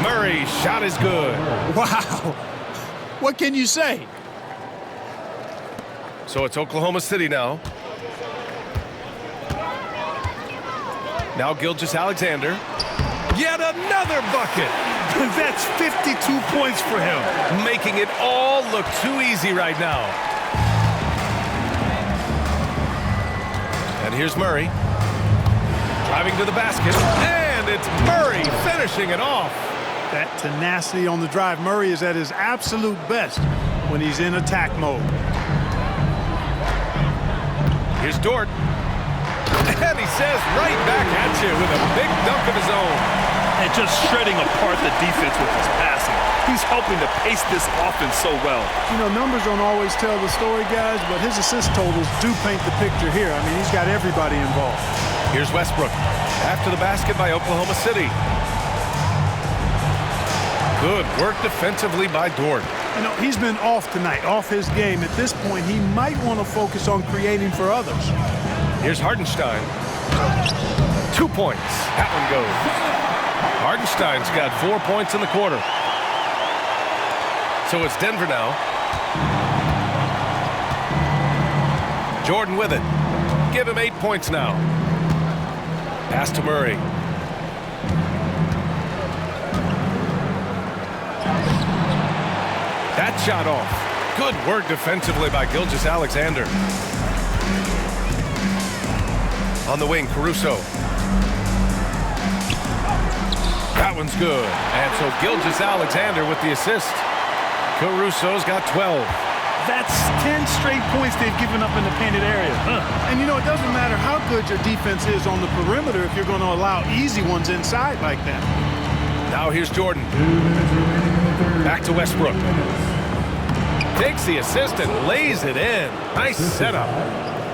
Murray, shot is good. Wow. What can you say? So it's Oklahoma City now. Now Gilgeous-Alexander. Yet another bucket. That's 52 points for him. Making it all look too easy right now. And here's Murray. Driving to the basket. And it's Murray finishing it off. That tenacity on the drive. Murray is at his absolute best when he's in attack mode. Here's Dort. And he says right back at you with a big dunk of his own. And just shredding apart the defense with his passing. He's helping to pace this offense so well. You know, numbers don't always tell the story, guys, but his assist totals do paint the picture here. I mean, he's got everybody involved. Here's Westbrook. After the basket by Oklahoma City. Good work defensively by Dort. You know, he's been off tonight, off his game. At this point, he might want to focus on creating for others. Here's Hardenstein. 2 points. That one goes. Hardenstein's got 4 points in the quarter. So it's Denver now. Jordan with it. Give him 8 points now. Pass to Murray. That shot off. Good work defensively by Gilgeous-Alexander. On the wing, Caruso. That one's good. And so Gilgeous-Alexander with the assist. Caruso's got 12. That's 10 straight points they've given up in the painted area. And you know, it doesn't matter how good your defense is on the perimeter if you're going to allow easy ones inside like that. Now here's Jordan. Back to Westbrook. Takes the assist and lays it in. Nice setup.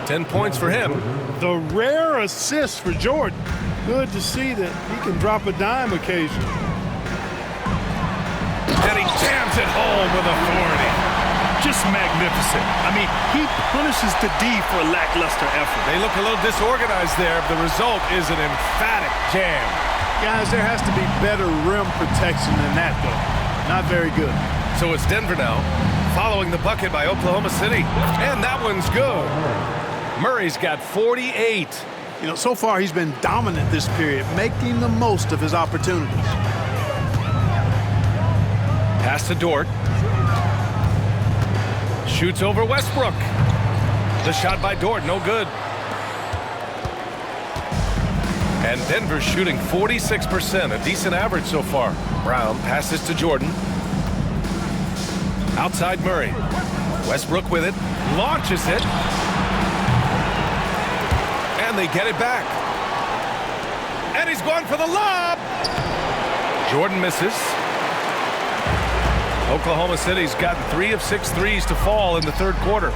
10 points for him. The rare assist for Jordan. Good to see that he can drop a dime occasionally. And he jams it home with authority. Just magnificent. I mean, he punishes the D for a lackluster effort. They look a little disorganized there. The result is an emphatic jam. Guys, there has to be better rim protection than that, though. Not very good. So it's Denver now, following the bucket by Oklahoma City. And that one's good. Murray's got 48. You know, so far he's been dominant this period, making the most of his opportunities. Pass to Dort. Shoots over Westbrook. The shot by Dort, no good. And Denver's shooting 46%, a decent average so far. Braun passes to Jordan. Outside Murray. Westbrook with it. Launches it. And they get it back. And he's going for the lob. Jordan misses. Oklahoma City's gotten 3 of 6 threes to fall in the third quarter.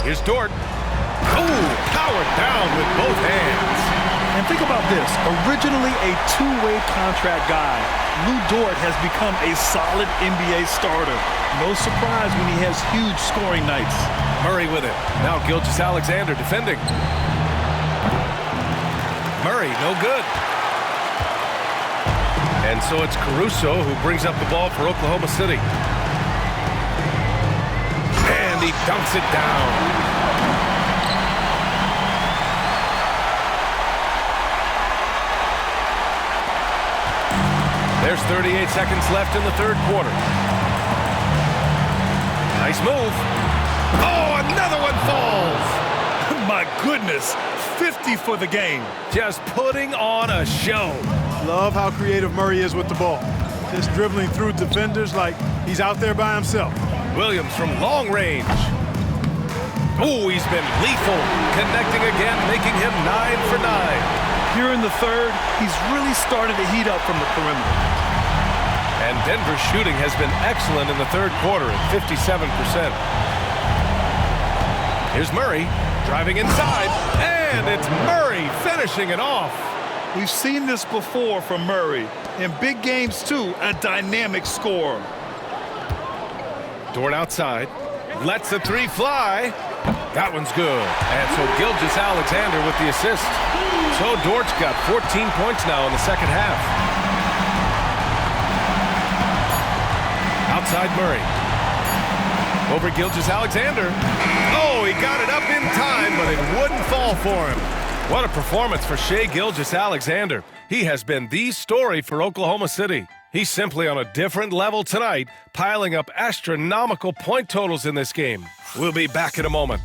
Here's Dort. Oh, powered down with both hands. And think about this. Originally a two-way contract guy, Lu Dort has become a solid NBA starter. No surprise when he has huge scoring nights. Murray with it. Now Gilgeous-Alexander defending. Murray, no good. And so it's Caruso who brings up the ball for Oklahoma City. And he dunks it down. There's 38 seconds left in the third quarter. Nice move. Oh, another one falls. My goodness, 50 for the game. Just putting on a show. Love how creative Murray is with the ball. Just dribbling through defenders like he's out there by himself. Williams from long range. Oh, he's been lethal. Connecting again, making him 9 for 9. Here in the third, he's really started to heat up from the perimeter. And Denver's shooting has been excellent in the third quarter at 57%. Here's Murray driving inside, and it's Murray finishing it off. We've seen this before from Murray. In big games, too, a dynamic scorer. Dort outside. Lets the three fly. That one's good. And so Gilgeous-Alexander with the assist. So Dort's got 14 points now in the second half. Outside Murray. Over Gilgeous-Alexander. Oh, he got it up in time, but it wouldn't fall for him. What a performance for Shai Gilgeous-Alexander. He has been the story for Oklahoma City. He's simply on a different level tonight, piling up astronomical point totals in this game. We'll be back in a moment.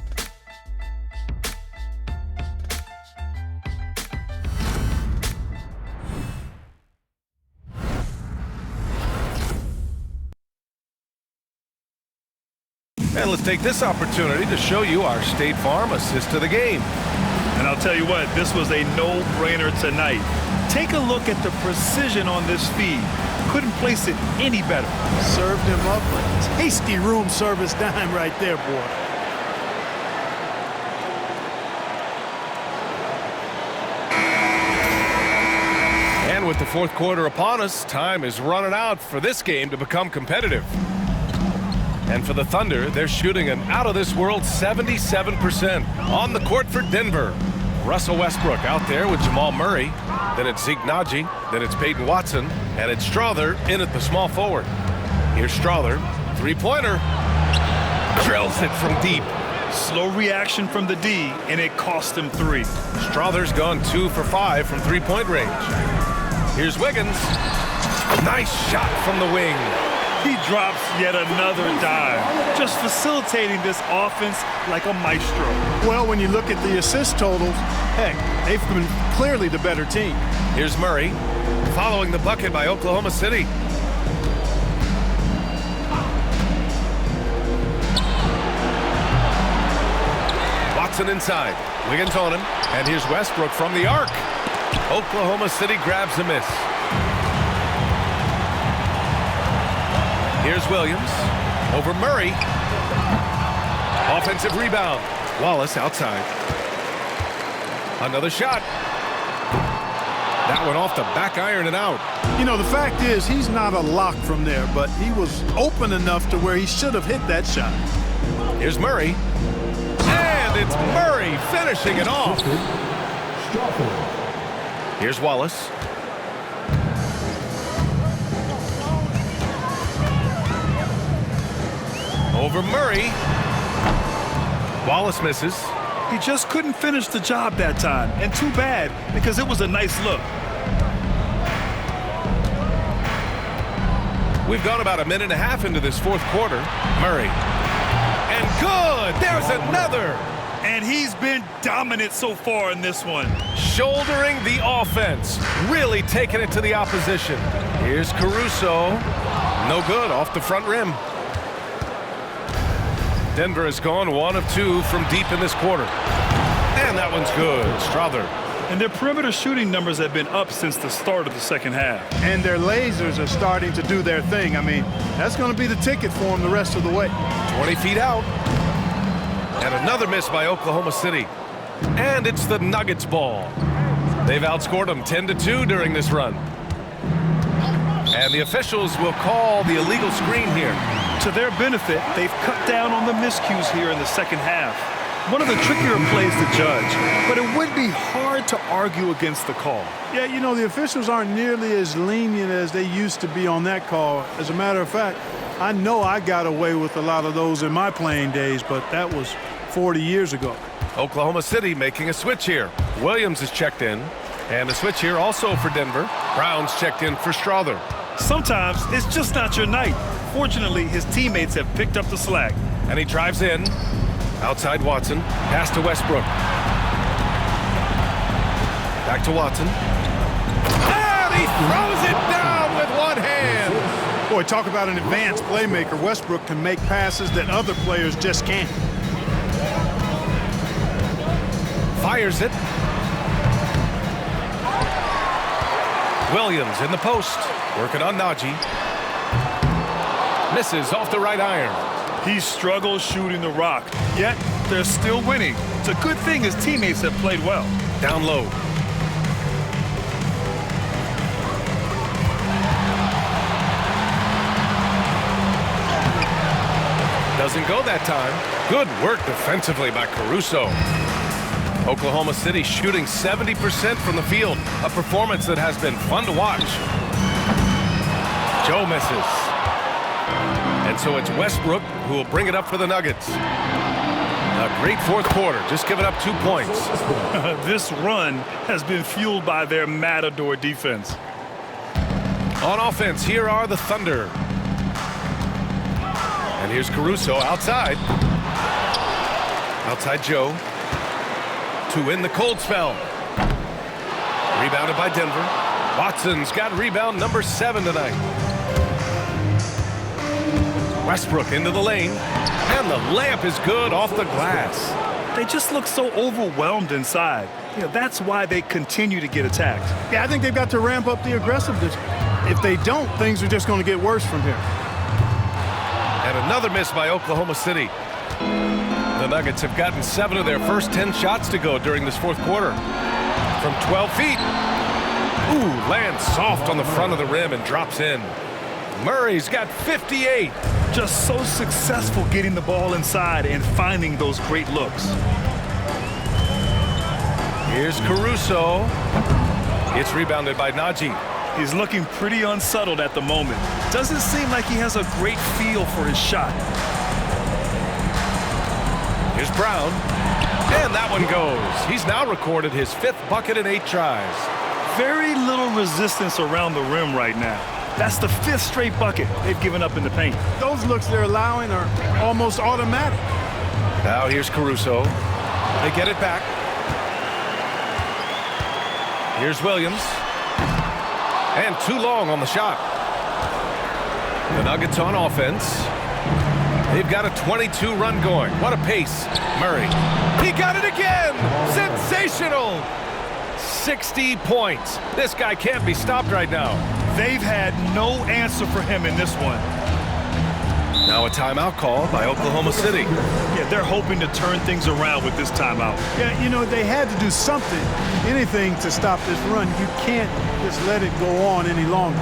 And let's take this opportunity to show you our State Farm assist to the game. And I'll tell you what, this was a no-brainer tonight. Take a look at the precision on this feed. Couldn't place it any better. Served him up a tasty room service dime right there, boy. And with the fourth quarter upon us, time is running out for this game to become competitive. And for the Thunder, they're shooting an out-of-this-world 77%. On the court for Denver, Russell Westbrook out there with Jamal Murray. Then it's Zeke Naji. Then it's Peyton Watson. And it's Strother in at the small forward. Here's Strother. Three-pointer. Drills it from deep. Slow reaction from the D, and it cost him 3. Strother's gone 2 for 5 from three-point range. Here's Wiggins. Nice shot from the wing. He drops yet another dime, just facilitating this offense like a maestro. Well, when you look at the assist totals, heck, they've been clearly the better team. Here's Murray, following the bucket by Oklahoma City. Watson inside. Luguentz on him. And here's Westbrook from the arc. Oklahoma City grabs a miss. Here's Williams. Over Murray. Offensive rebound. Wallace outside. Another shot. That one off the back iron and out. You know, the fact is he's not a lock from there, but he was open enough to where he should have hit that shot. Here's Murray. And it's Murray finishing it off. Here's Wallace. Over Murray. Wallace misses. He just couldn't finish the job that time, and too bad, because it was a nice look. We've gone about a minute and a half into this fourth quarter. Murray. And good! There's another! And he's been dominant so far in this one. Shouldering the offense. Really taking it to the opposition. Here's Caruso. No good, off the front rim. Denver has gone 1 of 2 from deep in this quarter. And that one's good. Strother. And their perimeter shooting numbers have been up since the start of the second half. And their lasers are starting to do their thing. I mean, that's going to be the ticket for them the rest of the way. 20 feet out. And another miss by Oklahoma City. And it's the Nuggets ball. They've outscored them 10-2 during this run. And the officials will call the illegal screen here. To their benefit, they've cut down on the miscues here in the second half. One of the trickier plays to judge, but it would be hard to argue against the call. Yeah, you know, the officials aren't nearly as lenient as they used to be on that call. As a matter of fact, I know I got away with a lot of those in my playing days, but that was 40 years ago. Oklahoma City making a switch here. Williams is checked in. And a switch here also for Denver. Braun's checked in for Strother. Sometimes it's just not your night. Fortunately, his teammates have picked up the slack. And he drives in. Outside Watson. Pass to Westbrook. Back to Watson. And he throws it down with one hand. Boy, talk about an advanced playmaker. Westbrook can make passes that other players just can't. Fires it. Williams in the post. Working on Najee. Misses off the right iron. He struggles shooting the rock, yet they're still winning. It's a good thing his teammates have played well. Down low. Doesn't go that time. Good work defensively by Caruso. Oklahoma City shooting 70% from the field. A performance that has been fun to watch. Joe misses. And so it's Westbrook who will bring it up for the Nuggets. A great fourth quarter, just giving up 2 points. This run has been fueled by their Matador defense. On offense, here are the Thunder. And here's Caruso outside. Outside Joe. To win the cold spell. Rebounded by Denver. Watson's got rebound number 7 tonight. Westbrook into the lane. And the layup is good off the glass. They just look so overwhelmed inside. You know, that's why they continue to get attacked. Yeah, I think they've got to ramp up the aggressiveness. If they don't, things are just going to get worse from here. And another miss by Oklahoma City. The Nuggets have gotten 7 of their first 10 shots to go during this fourth quarter. From 12 feet. Ooh, lands soft on the front of the rim and drops in. Murray's got 58. Just so successful getting the ball inside and finding those great looks. Here's Caruso. It's rebounded by Najee. He's looking pretty unsettled at the moment. Doesn't seem like he has a great feel for his shot. Here's Braun. And that one goes. He's now recorded his 5th bucket in 8 tries. Very little resistance around the rim right now. That's the 5th straight bucket they've given up in the paint. Those looks they're allowing are almost automatic. Now here's Caruso. They get it back. Here's Williams. And too long on the shot. The Nuggets on offense. They've got a 22 run going. What a pace. Murray. He got it again. Sensational. 60 points. This guy can't be stopped right now. They've had no answer for him in this one. Now a timeout called by Oklahoma City. Yeah, they're hoping to turn things around with this timeout. Yeah, you know, they had to do something, anything to stop this run. You can't just let it go on any longer.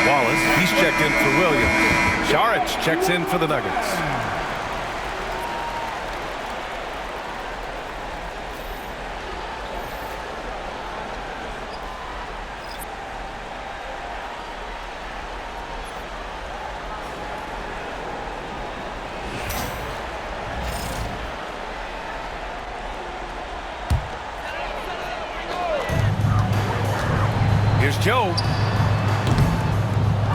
Wallace, he's checked in for Williams. Saric checks in for the Nuggets. Here's Joe.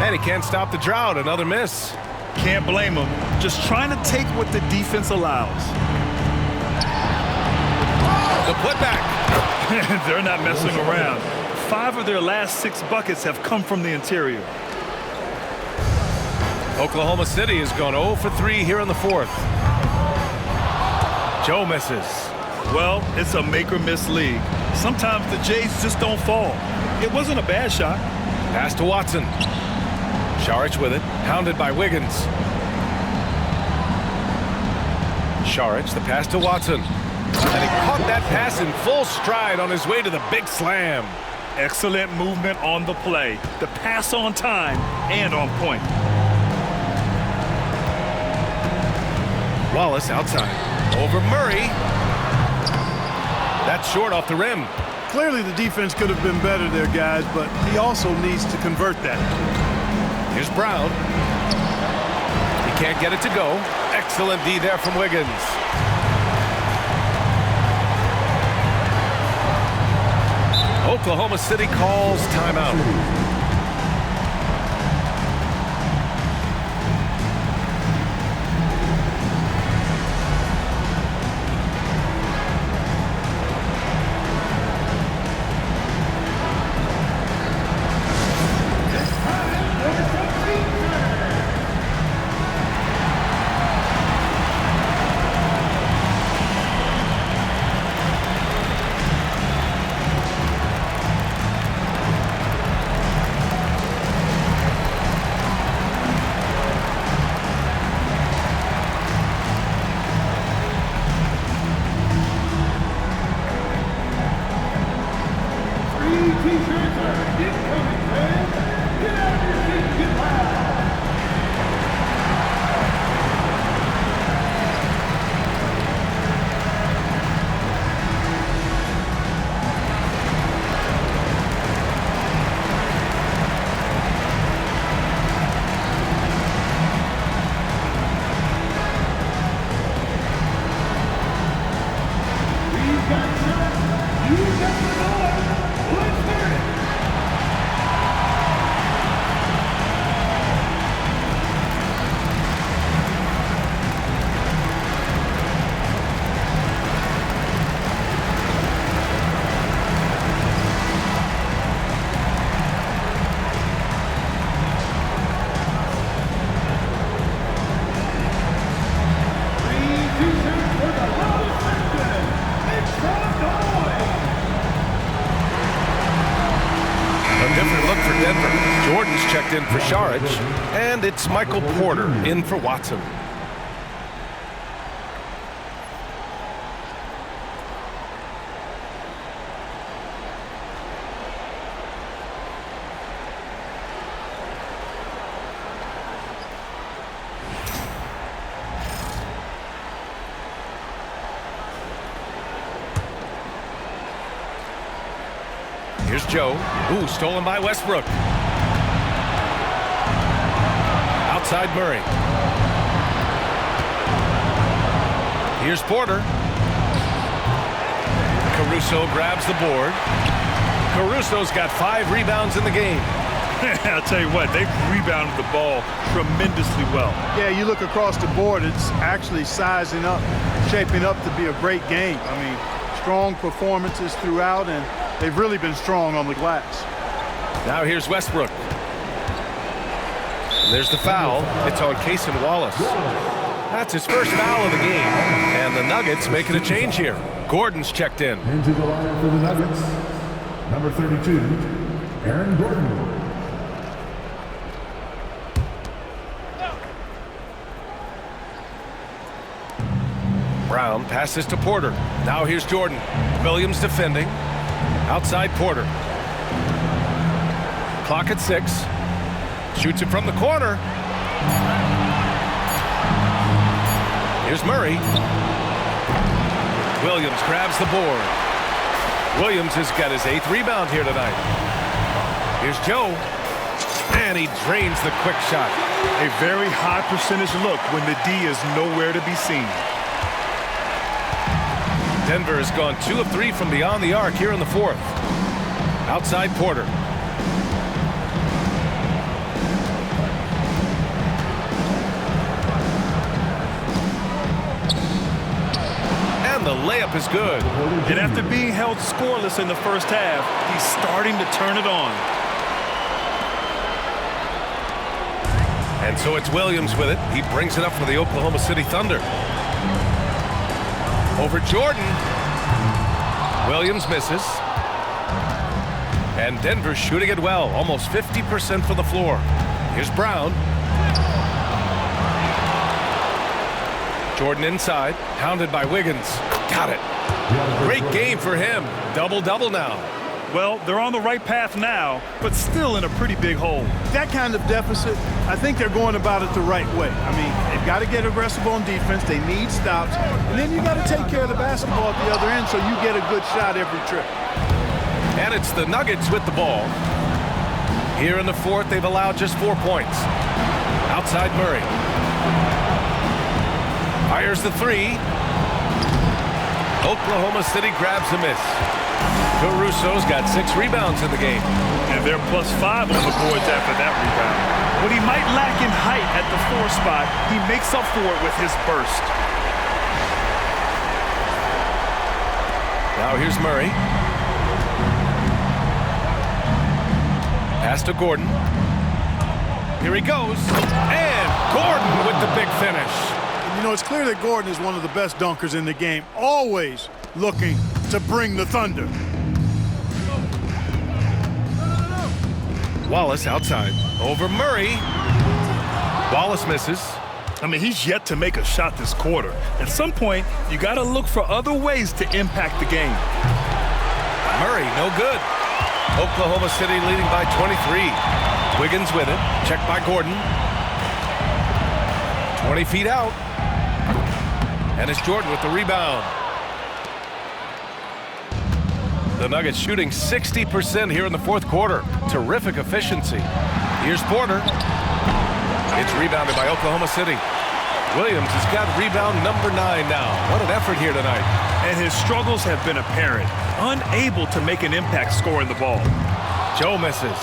And he can't stop the drought. Another miss. Can't blame him. Just trying to take what the defense allows. The putback. They're not messing around. 5 of their last 6 buckets have come from the interior. Oklahoma City has gone 0 for 3 here in the 4th. Joe misses. Well, it's a make-or-miss league. Sometimes the Jays just don't fall. It wasn't a bad shot. Pass to Watson. Saric with it, hounded by Wiggins. Saric, the pass to Watson. And he caught that pass in full stride on his way to the big slam. Excellent movement on the play. The pass on time and on point. Wallace outside. Over Murray. That's short off the rim. Clearly the defense could have been better there, guys, but he also needs to convert that. Here's Braun. He can't get it to go. Excellent D there from Wiggins. Oklahoma City calls timeout. Denver. Jordan's checked in for Sharage, and it's Michael Porter in for Watson. Here's Joe. Ooh, stolen by Westbrook. Outside Murray. Here's Porter. Caruso grabs the board. Caruso's got 5 rebounds in the game. I'll tell you what, they've rebounded the ball tremendously well. Yeah, you look across the board, it's actually sizing up, shaping up to be a great game. I mean, strong performances throughout, and they've really been strong on the glass. Now here's Westbrook. And there's the foul. It's on Cason Wallace. That's his first foul of the game. And the Nuggets making a change here. Gordon's checked in. Into the line for the Nuggets, number 32, Aaron Gordon. Braun passes to Porter. Now here's Jordan. Williams defending. Outside Porter. Clock at 6. Shoots it from the corner. Here's Murray. Williams grabs the board. Williams has got his 8th rebound here tonight. Here's Joe. And he drains the quick shot. A very high percentage look when the D is nowhere to be seen. Denver has gone 2 of 3 from beyond the arc here in the 4th. Outside Porter. And the layup is good. And after being held scoreless in the first half, he's starting to turn it on. And so it's Williams with it. He brings it up for the Oklahoma City Thunder. Over Jordan. Williams misses. And Denver's shooting it well. Almost 50% from the floor. Here's Braun. Jordan inside. Hounded by Wiggins. Got it. Great game for him. Double-double now. Well, they're on the right path now, but still in a pretty big hole. That kind of deficit, I think they're going about it the right way. I mean, they've got to get aggressive on defense. They need stops. And then you got to take care of the basketball at the other end so you get a good shot every trip. And it's the Nuggets with the ball. Here in the 4th, they've allowed just 4 points. Outside Murray. Fires the 3. Oklahoma City grabs a miss. Caruso's got 6 rebounds in the game. And they're +5 on the boards after that rebound. What he might lack in height at the 4 spot, he makes up for it with his burst. Now here's Murray. Pass to Gordon. Here he goes. And Gordon with the big finish. And you know, it's clear that Gordon is one of the best dunkers in the game, always looking to bring the thunder. Wallace outside. Over Murray. Wallace misses. I mean, he's yet to make a shot this quarter. At some point, you got to look for other ways to impact the game. Murray, no good. Oklahoma City leading by 23. Wiggins with it. Checked by Gordon. 20 feet out. And it's Jordan with the rebound. The Nuggets shooting 60% here in the 4th quarter. Terrific efficiency. Here's Porter. It's rebounded by Oklahoma City. Williams has got rebound number 9 now. What an effort here tonight. And his struggles have been apparent. Unable to make an impact scoring the ball. Joe misses.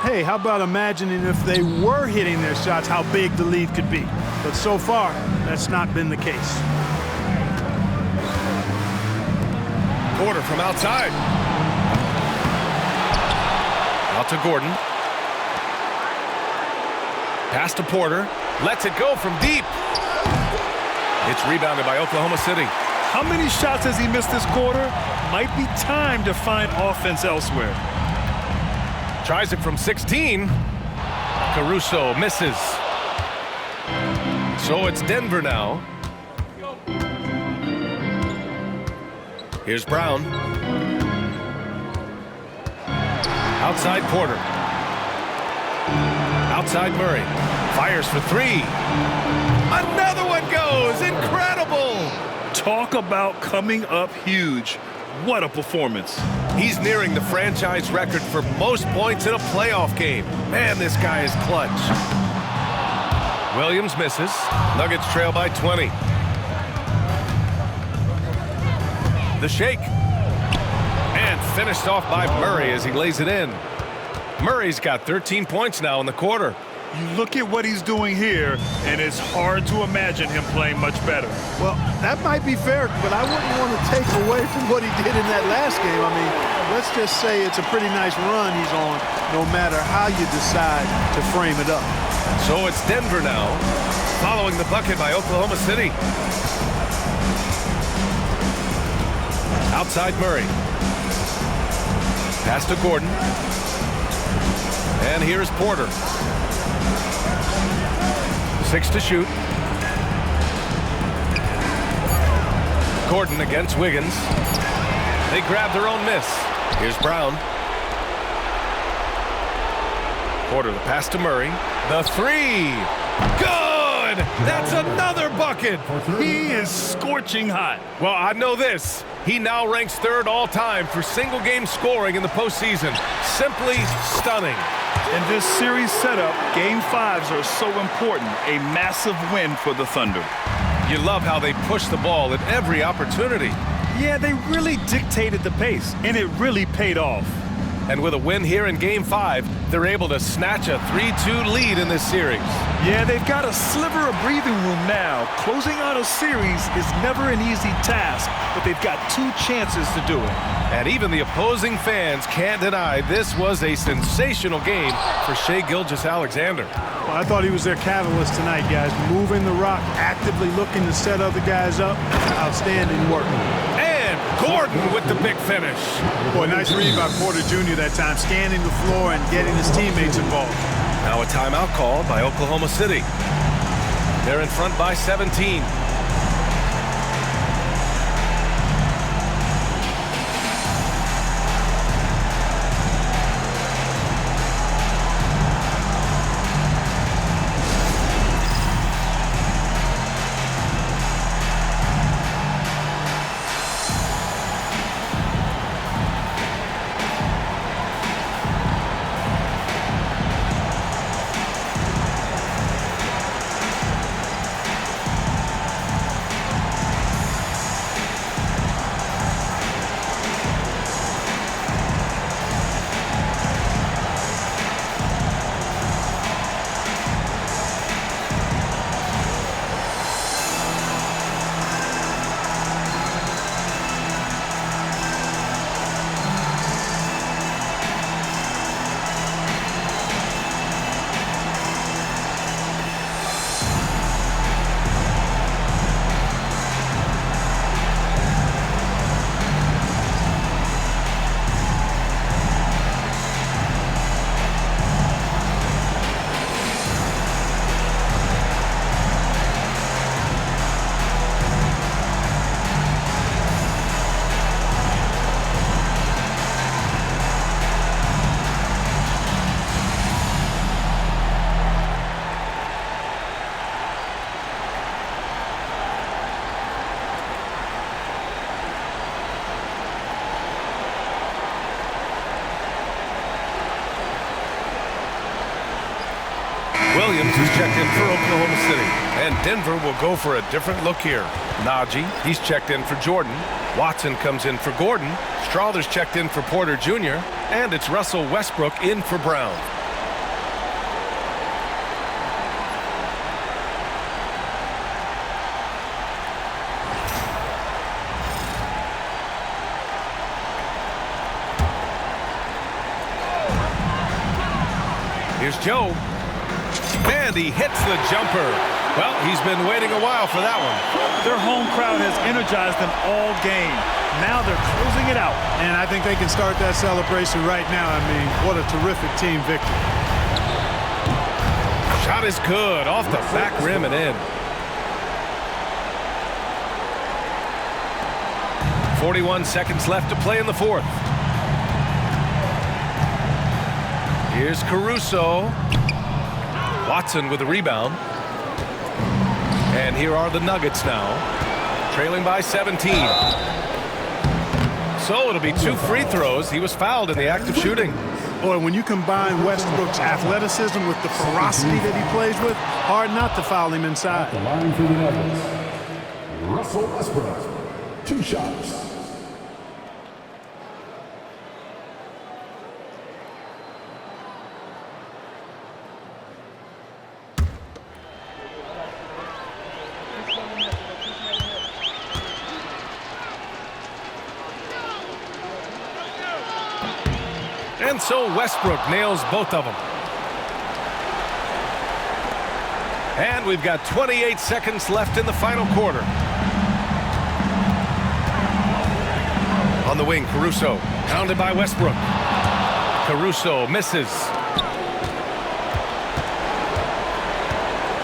Hey, how about imagining if they were hitting their shots, how big the lead could be? But so far, that's not been the case. Porter from outside. Out to Gordon. Pass to Porter. Lets it go from deep. It's rebounded by Oklahoma City. How many shots has he missed this quarter? Might be time to find offense elsewhere. Tries it from 16. Caruso misses. So it's Denver now. Here's Braun. Outside Porter. Outside Murray. Fires for 3. Another one goes. Incredible. Talk about coming up huge. What a performance. He's nearing the franchise record for most points in a playoff game. Man, this guy is clutch. Williams misses. Nuggets trail by 20. The shake. And finished off by Murray as he lays it in. Murray's got 13 points now in the quarter. You look at what he's doing here, and it's hard to imagine him playing much better. Well, that might be fair, but I wouldn't want to take away from what he did in that last game. I mean, let's just say it's a pretty nice run he's on, no matter how you decide to frame it up. So it's Denver now, following the bucket by Oklahoma City. Outside Murray. Pass to Gordon. And here's Porter. 6 to shoot. Gordon against Wiggins. They grab their own miss. Here's Braun. Porter the pass to Murray. The 3. Good! That's another bucket. He is scorching hot. Well, I know this. He now ranks 3rd all-time for single-game scoring in the postseason. Simply stunning. In this series setup, Game 5s are so important. A massive win for the Thunder. You love how they push the ball at every opportunity. Yeah, they really dictated the pace, and it really paid off. And with a win here in Game 5, they're able to snatch a 3-2 lead in this series. Yeah, they've got a sliver of breathing room now. Closing out a series is never an easy task, but they've got 2 chances to do it. And even the opposing fans can't deny this was a sensational game for Shai Gilgeous-Alexander. Well, I thought he was their catalyst tonight, guys. Moving the rock, actively looking to set other guys up. Outstanding work. And Gordon with the big finish. Boy, nice read by Porter Jr. that time, scanning the floor and getting his teammates involved. Now a timeout called by Oklahoma City. They're in front by 17. Williams is checked in for Oklahoma City. And Denver will go for a different look here. Najee, he's checked in for Jordan. Watson comes in for Gordon. Strawther's checked in for Porter Jr. And it's Russell Westbrook in for Braun. Here's Joe. And he hits the jumper. Well, he's been waiting a while for that one. Their home crowd has energized them all game. Now they're closing it out. And I think they can start that celebration right now. I mean, what a terrific team victory. Shot is good, off the back rim and in. 41 seconds left to play in the fourth. Here's Caruso. Watson with the rebound. And here are the Nuggets now, trailing by 17. So it'll be 2 free throws. He was fouled in the act of shooting. Boy, when you combine Westbrook's athleticism with the ferocity that he plays with, hard not to foul him inside. The line for the Nuggets, Russell Westbrook, 2 shots. And so Westbrook nails both of them. And we've got 28 seconds left in the final quarter. On the wing, Caruso, pounded by Westbrook. Caruso misses.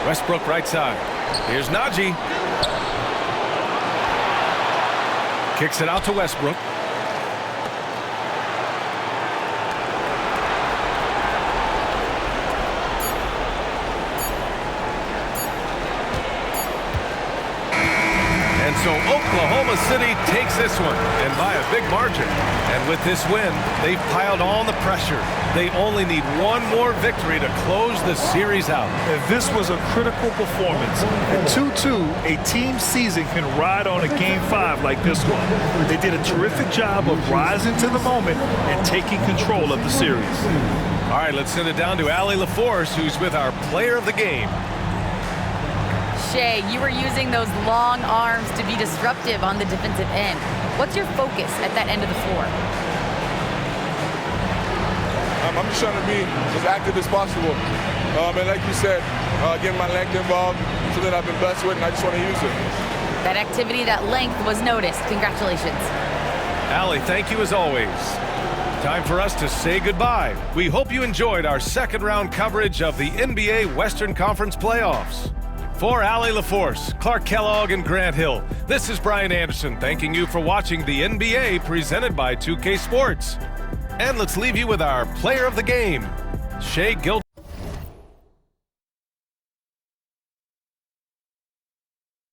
Westbrook right side. Here's Najee. Kicks it out to Westbrook. So Oklahoma City takes this one, and by a big margin. And with this win, they've piled on the pressure. They only need one more victory to close the series out. And this was a critical performance. At 2-2, a team season can ride on a Game 5 like this one. They did a terrific job of rising to the moment and taking control of the series. All right, let's send it down to Allie LaForce, who's with our player of the game. Shea, you were using those long arms to be disruptive on the defensive end. What's your focus at that end of the floor? I'm just trying to be as active as possible. And like you said, getting my length involved, so that I've been blessed with, and I just want to use it. That activity, that length was noticed. Congratulations. Allie, thank you as always. Time for us to say goodbye. We hope you enjoyed our second round coverage of the NBA Western Conference playoffs. For Allie LaForce, Clark Kellogg, and Grant Hill, this is Brian Anderson thanking you for watching the NBA presented by 2K Sports. And let's leave you with our player of the game, Shea Gilgeous.